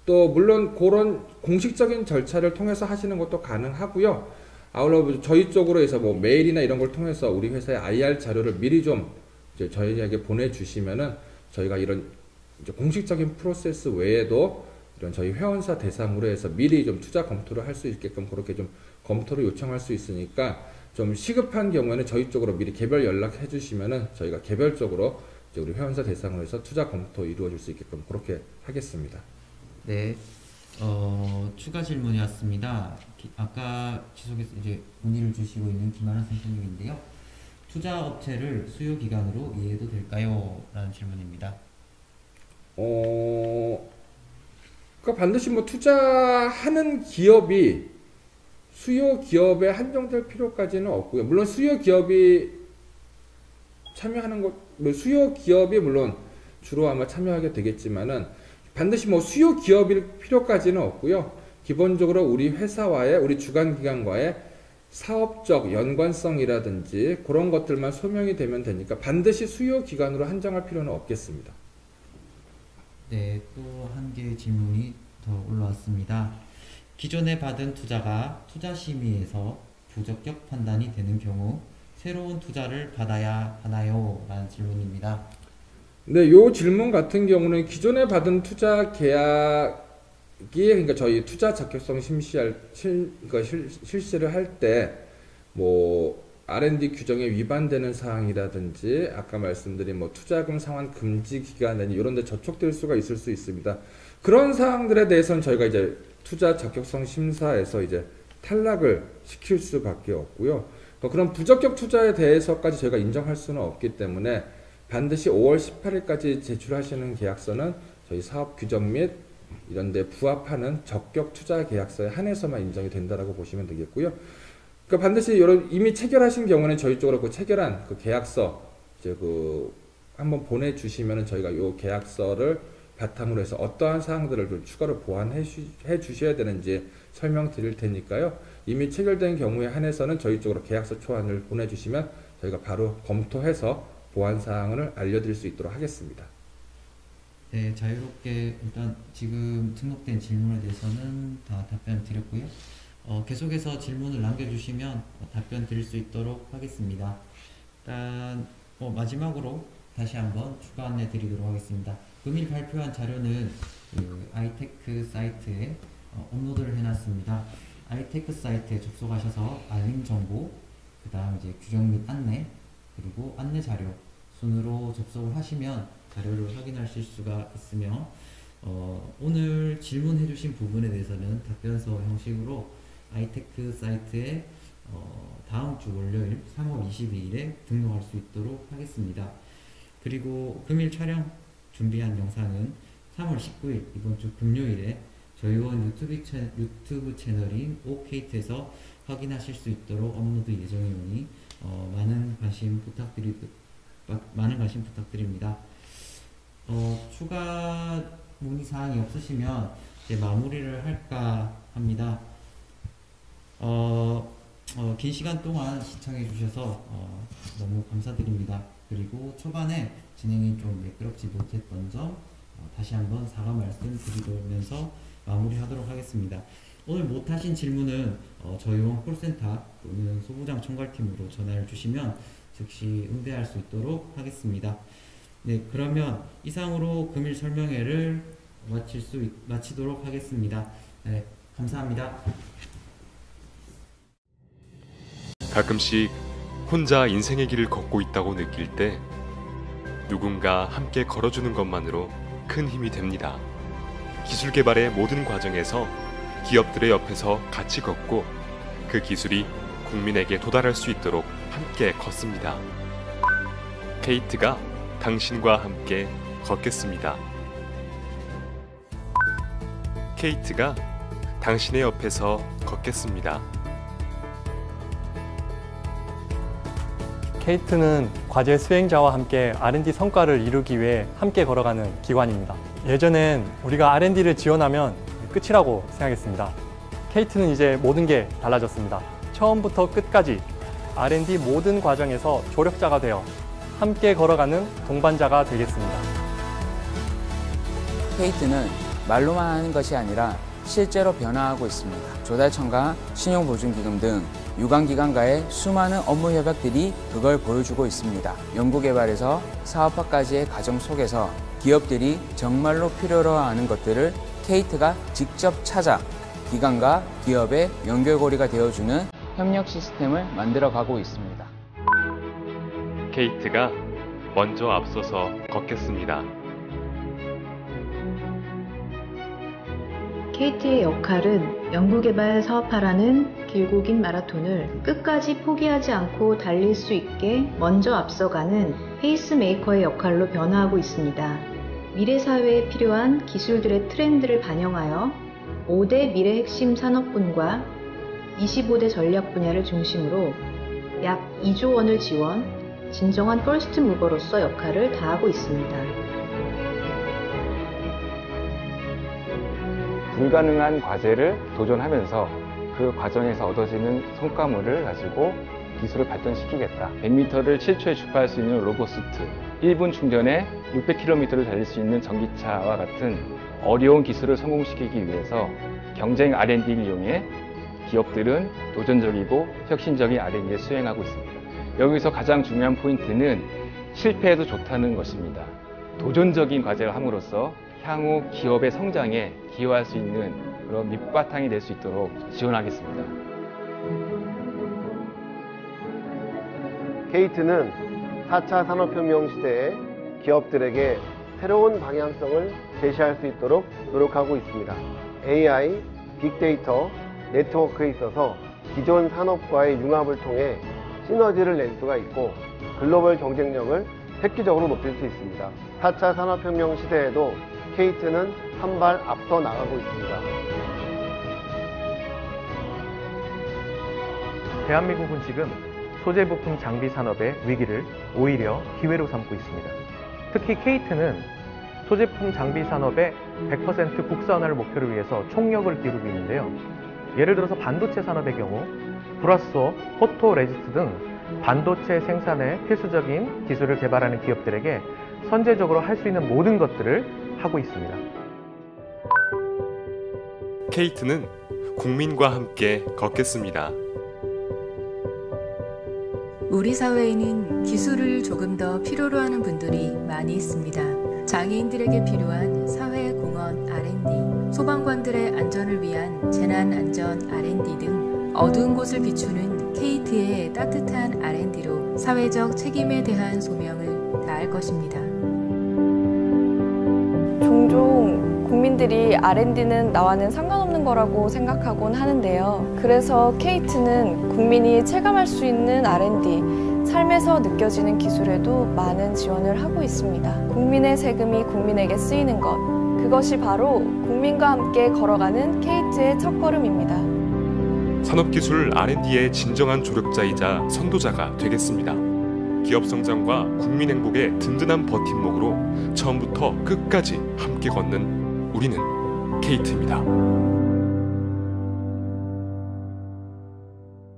또 물론 그런 공식적인 절차를 통해서 하시는 것도 가능하고요. 아울러 저희 쪽으로 해서 뭐 메일이나 이런 걸 통해서 우리 회사의 IR 자료를 미리 좀 이제 저희에게 보내주시면은 저희가 이런 이제 공식적인 프로세스 외에도 이런 저희 회원사 대상으로 해서 미리 좀 투자 검토를 할 수 있게끔 그렇게 좀 검토를 요청할 수 있으니까 좀 시급한 경우에는 저희 쪽으로 미리 개별 연락해 주시면은 저희가 개별적으로 이제 우리 회원사 대상으로 해서 투자 검토 이루어질 수 있게끔 그렇게 하겠습니다. 네, 추가 질문이 왔습니다. 아까 지속해서 이제 문의를 주시고 있는 김하나 선생님인데요. 투자 업체를 수요 기관으로 이해해도 될까요? 라는 질문입니다. 그러니까 반드시 뭐 투자하는 기업이 수요 기업에 한정될 필요까지는 없고요. 물론 수요 기업이 참여하는 것, 뭐 수요 기업이 물론 주로 아마 참여하게 되겠지만은 반드시 뭐 수요 기업일 필요까지는 없고요. 기본적으로 우리 회사와의 우리 주관 기관과의 사업적 연관성이라든지 그런 것들만 소명이 되면 되니까 반드시 수요 기관으로 한정할 필요는 없겠습니다. 네, 또 한 개의 질문이 더 올라왔습니다. 기존에 받은 투자가 투자심의에서 부적격 판단이 되는 경우 새로운 투자를 받아야 하나요? 라는 질문입니다. 네, 요 질문 같은 경우는 기존에 받은 투자 계약이 그러니까 저희 투자 적격성 실시를 할 때 뭐 R&D 규정에 위반되는 사항이라든지 아까 말씀드린 뭐 투자금 상환 금지 기간이 이런 데 저촉될 수가 있을 수 있습니다. 그런 사항들에 대해서는 저희가 이제 투자 적격성 심사에서 이제 탈락을 시킬 수밖에 없고요. 그런 부적격 투자에 대해서까지 저희가 인정할 수는 없기 때문에 반드시 5월 18일까지 제출하시는 계약서는 저희 사업 규정 및 이런 데 부합하는 적격 투자 계약서에 한해서만 인정이 된다라고 보시면 되겠고요. 그러니까 반드시 이미 체결하신 경우는 저희 쪽으로 그 체결한 그 계약서 이제 한번 보내주시면은 저희가 요 계약서를 바탕으로 해서 어떠한 사항들을 좀 추가로 보완해 주셔야 되는지 설명드릴 테니까요. 이미 체결된 경우에 한해서는 저희 쪽으로 계약서 초안을 보내주시면 저희가 바로 검토해서 보완 사항을 알려드릴 수 있도록 하겠습니다. 네, 자유롭게 일단 지금 등록된 질문에 대해서는 다 답변을 드렸고요. 계속해서 질문을 남겨주시면 답변 드릴 수 있도록 하겠습니다. 일단 마지막으로 다시 한번 추가 안내 드리도록 하겠습니다. 금일 발표한 자료는 그 아이테크 사이트에 업로드를 해놨습니다. 아이테크 사이트에 접속하셔서 알림 정보, 그 다음 이제 규정 및 안내, 그리고 안내 자료 순으로 접속을 하시면 자료를 확인하실 수가 있으며 오늘 질문해 주신 부분에 대해서는 답변서 형식으로 아이테크 사이트에 다음 주 월요일 3월 22일에 등록할 수 있도록 하겠습니다. 그리고 금일 촬영 준비한 영상은 3월 19일 이번 주 금요일에 저희원 유튜브 채널인 OKT에서 확인하실 수 있도록 업로드 예정이오니 많은 관심 부탁드립니다. 추가 문의 사항이 없으시면 이제 마무리를 할까 합니다. 긴 시간 동안 시청해 주셔서 너무 감사드립니다. 그리고 초반에 진행이 좀 매끄럽지 못했던 점 다시 한번 사과 말씀 드리면서 마무리하도록 하겠습니다. 오늘 못하신 질문은 저희 원 콜센터 또는 소부장 총괄팀으로 전화를 주시면 즉시 응대할 수 있도록 하겠습니다. 네, 그러면 이상으로 금일 설명회를 마치도록 하겠습니다. 네, 감사합니다. 가끔씩 혼자 인생의 길을 걷고 있다고 느낄 때 누군가 함께 걸어주는 것만으로 큰 힘이 됩니다. 기술 개발의 모든 과정에서 기업들의 옆에서 같이 걷고 그 기술이 국민에게 도달할 수 있도록 함께 걷습니다. 케이트가 당신과 함께 걷겠습니다. 케이트가 당신의 옆에서 걷겠습니다. 케이트는 과제 수행자와 함께 R&D 성과를 이루기 위해 함께 걸어가는 기관입니다. 예전엔 우리가 R&D를 지원하면 끝이라고 생각했습니다. 케이트는 이제 모든 게 달라졌습니다. 처음부터 끝까지 R&D 모든 과정에서 조력자가 되어 함께 걸어가는 동반자가 되겠습니다. 케이트는 말로만 하는 것이 아니라 실제로 변화하고 있습니다. 조달청과 신용보증기금 등 유관기관과의 수많은 업무 협약들이 그걸 보여주고 있습니다. 연구개발에서 사업화까지의 과정 속에서 기업들이 정말로 필요로 하는 것들을 케이트가 직접 찾아 기관과 기업의 연결고리가 되어주는 협력 시스템을 만들어가고 있습니다. 케이트가 먼저 앞서서 걷겠습니다. 케이트의 역할은 연구개발 사업화라는 길고 긴 마라톤을 끝까지 포기하지 않고 달릴 수 있게 먼저 앞서가는 페이스메이커의 역할로 변화하고 있습니다. 미래 사회에 필요한 기술들의 트렌드를 반영하여 5대 미래 핵심 산업군과 25대 전략 분야를 중심으로 약 2조 원을 지원, 진정한 퍼스트 무버로서 역할을 다하고 있습니다. 불가능한 과제를 도전하면서 그 과정에서 얻어지는 성과물을 가지고 기술을 발전시키겠다. 100m를 7초에 주파할 수 있는 로보스트, 1분 충전에 600km를 달릴 수 있는 전기차와 같은 어려운 기술을 성공시키기 위해서 경쟁 R&D를 이용해 기업들은 도전적이고 혁신적인 R&D를 수행하고 있습니다. 여기서 가장 중요한 포인트는 실패해도 좋다는 것입니다. 도전적인 과제를 함으로써 향후 기업의 성장에 기여할 수 있는 그런 밑바탕이 될 수 있도록 지원하겠습니다. 케이트는 4차 산업혁명 시대에 기업들에게 새로운 방향성을 제시할 수 있도록 노력하고 있습니다. AI, 빅데이터, 네트워크에 있어서 기존 산업과의 융합을 통해 시너지를 낼 수가 있고 글로벌 경쟁력을 획기적으로 높일 수 있습니다. 4차 산업혁명 시대에도 케이트는 한 발 앞서 나가고 있습니다. 대한민국은 지금 소재 부품 장비 산업의 위기를 오히려 기회로 삼고 있습니다. 특히 케이트는 소재품 장비 산업의 100% 국산화를 목표로 위해서 총력을 기울이고 있는데요. 예를 들어서 반도체 산업의 경우 브라스오, 포토레지스트 등 반도체 생산에 필수적인 기술을 개발하는 기업들에게 선제적으로 할 수 있는 모든 것들을 하고 있습니다. 케이트는 국민과 함께 걷겠습니다. 우리 사회에는 기술을 조금 더 필요로 하는 분들이 많이 있습니다. 장애인들에게 필요한 사회공헌 R&D, 소방관들의 안전을 위한 재난안전 R&D 등 어두운 곳을 비추는 케이트의 따뜻한 R&D로 사회적 책임에 대한 소명을 다할 것입니다. 종종 국민들이 R&D는 나와는 상관없는 거라고 생각하곤 하는데요. 그래서 케이트는 국민이 체감할 수 있는 R&D, 삶에서 느껴지는 기술에도 많은 지원을 하고 있습니다. 국민의 세금이 국민에게 쓰이는 것, 그것이 바로 국민과 함께 걸어가는 케이트의 첫걸음입니다. 산업기술 R&D의 진정한 조력자이자 선도자가 되겠습니다. 기업 성장과 국민 행복의 든든한 버팀목으로 처음부터 끝까지 함께 걷는 우리는 케이트입니다.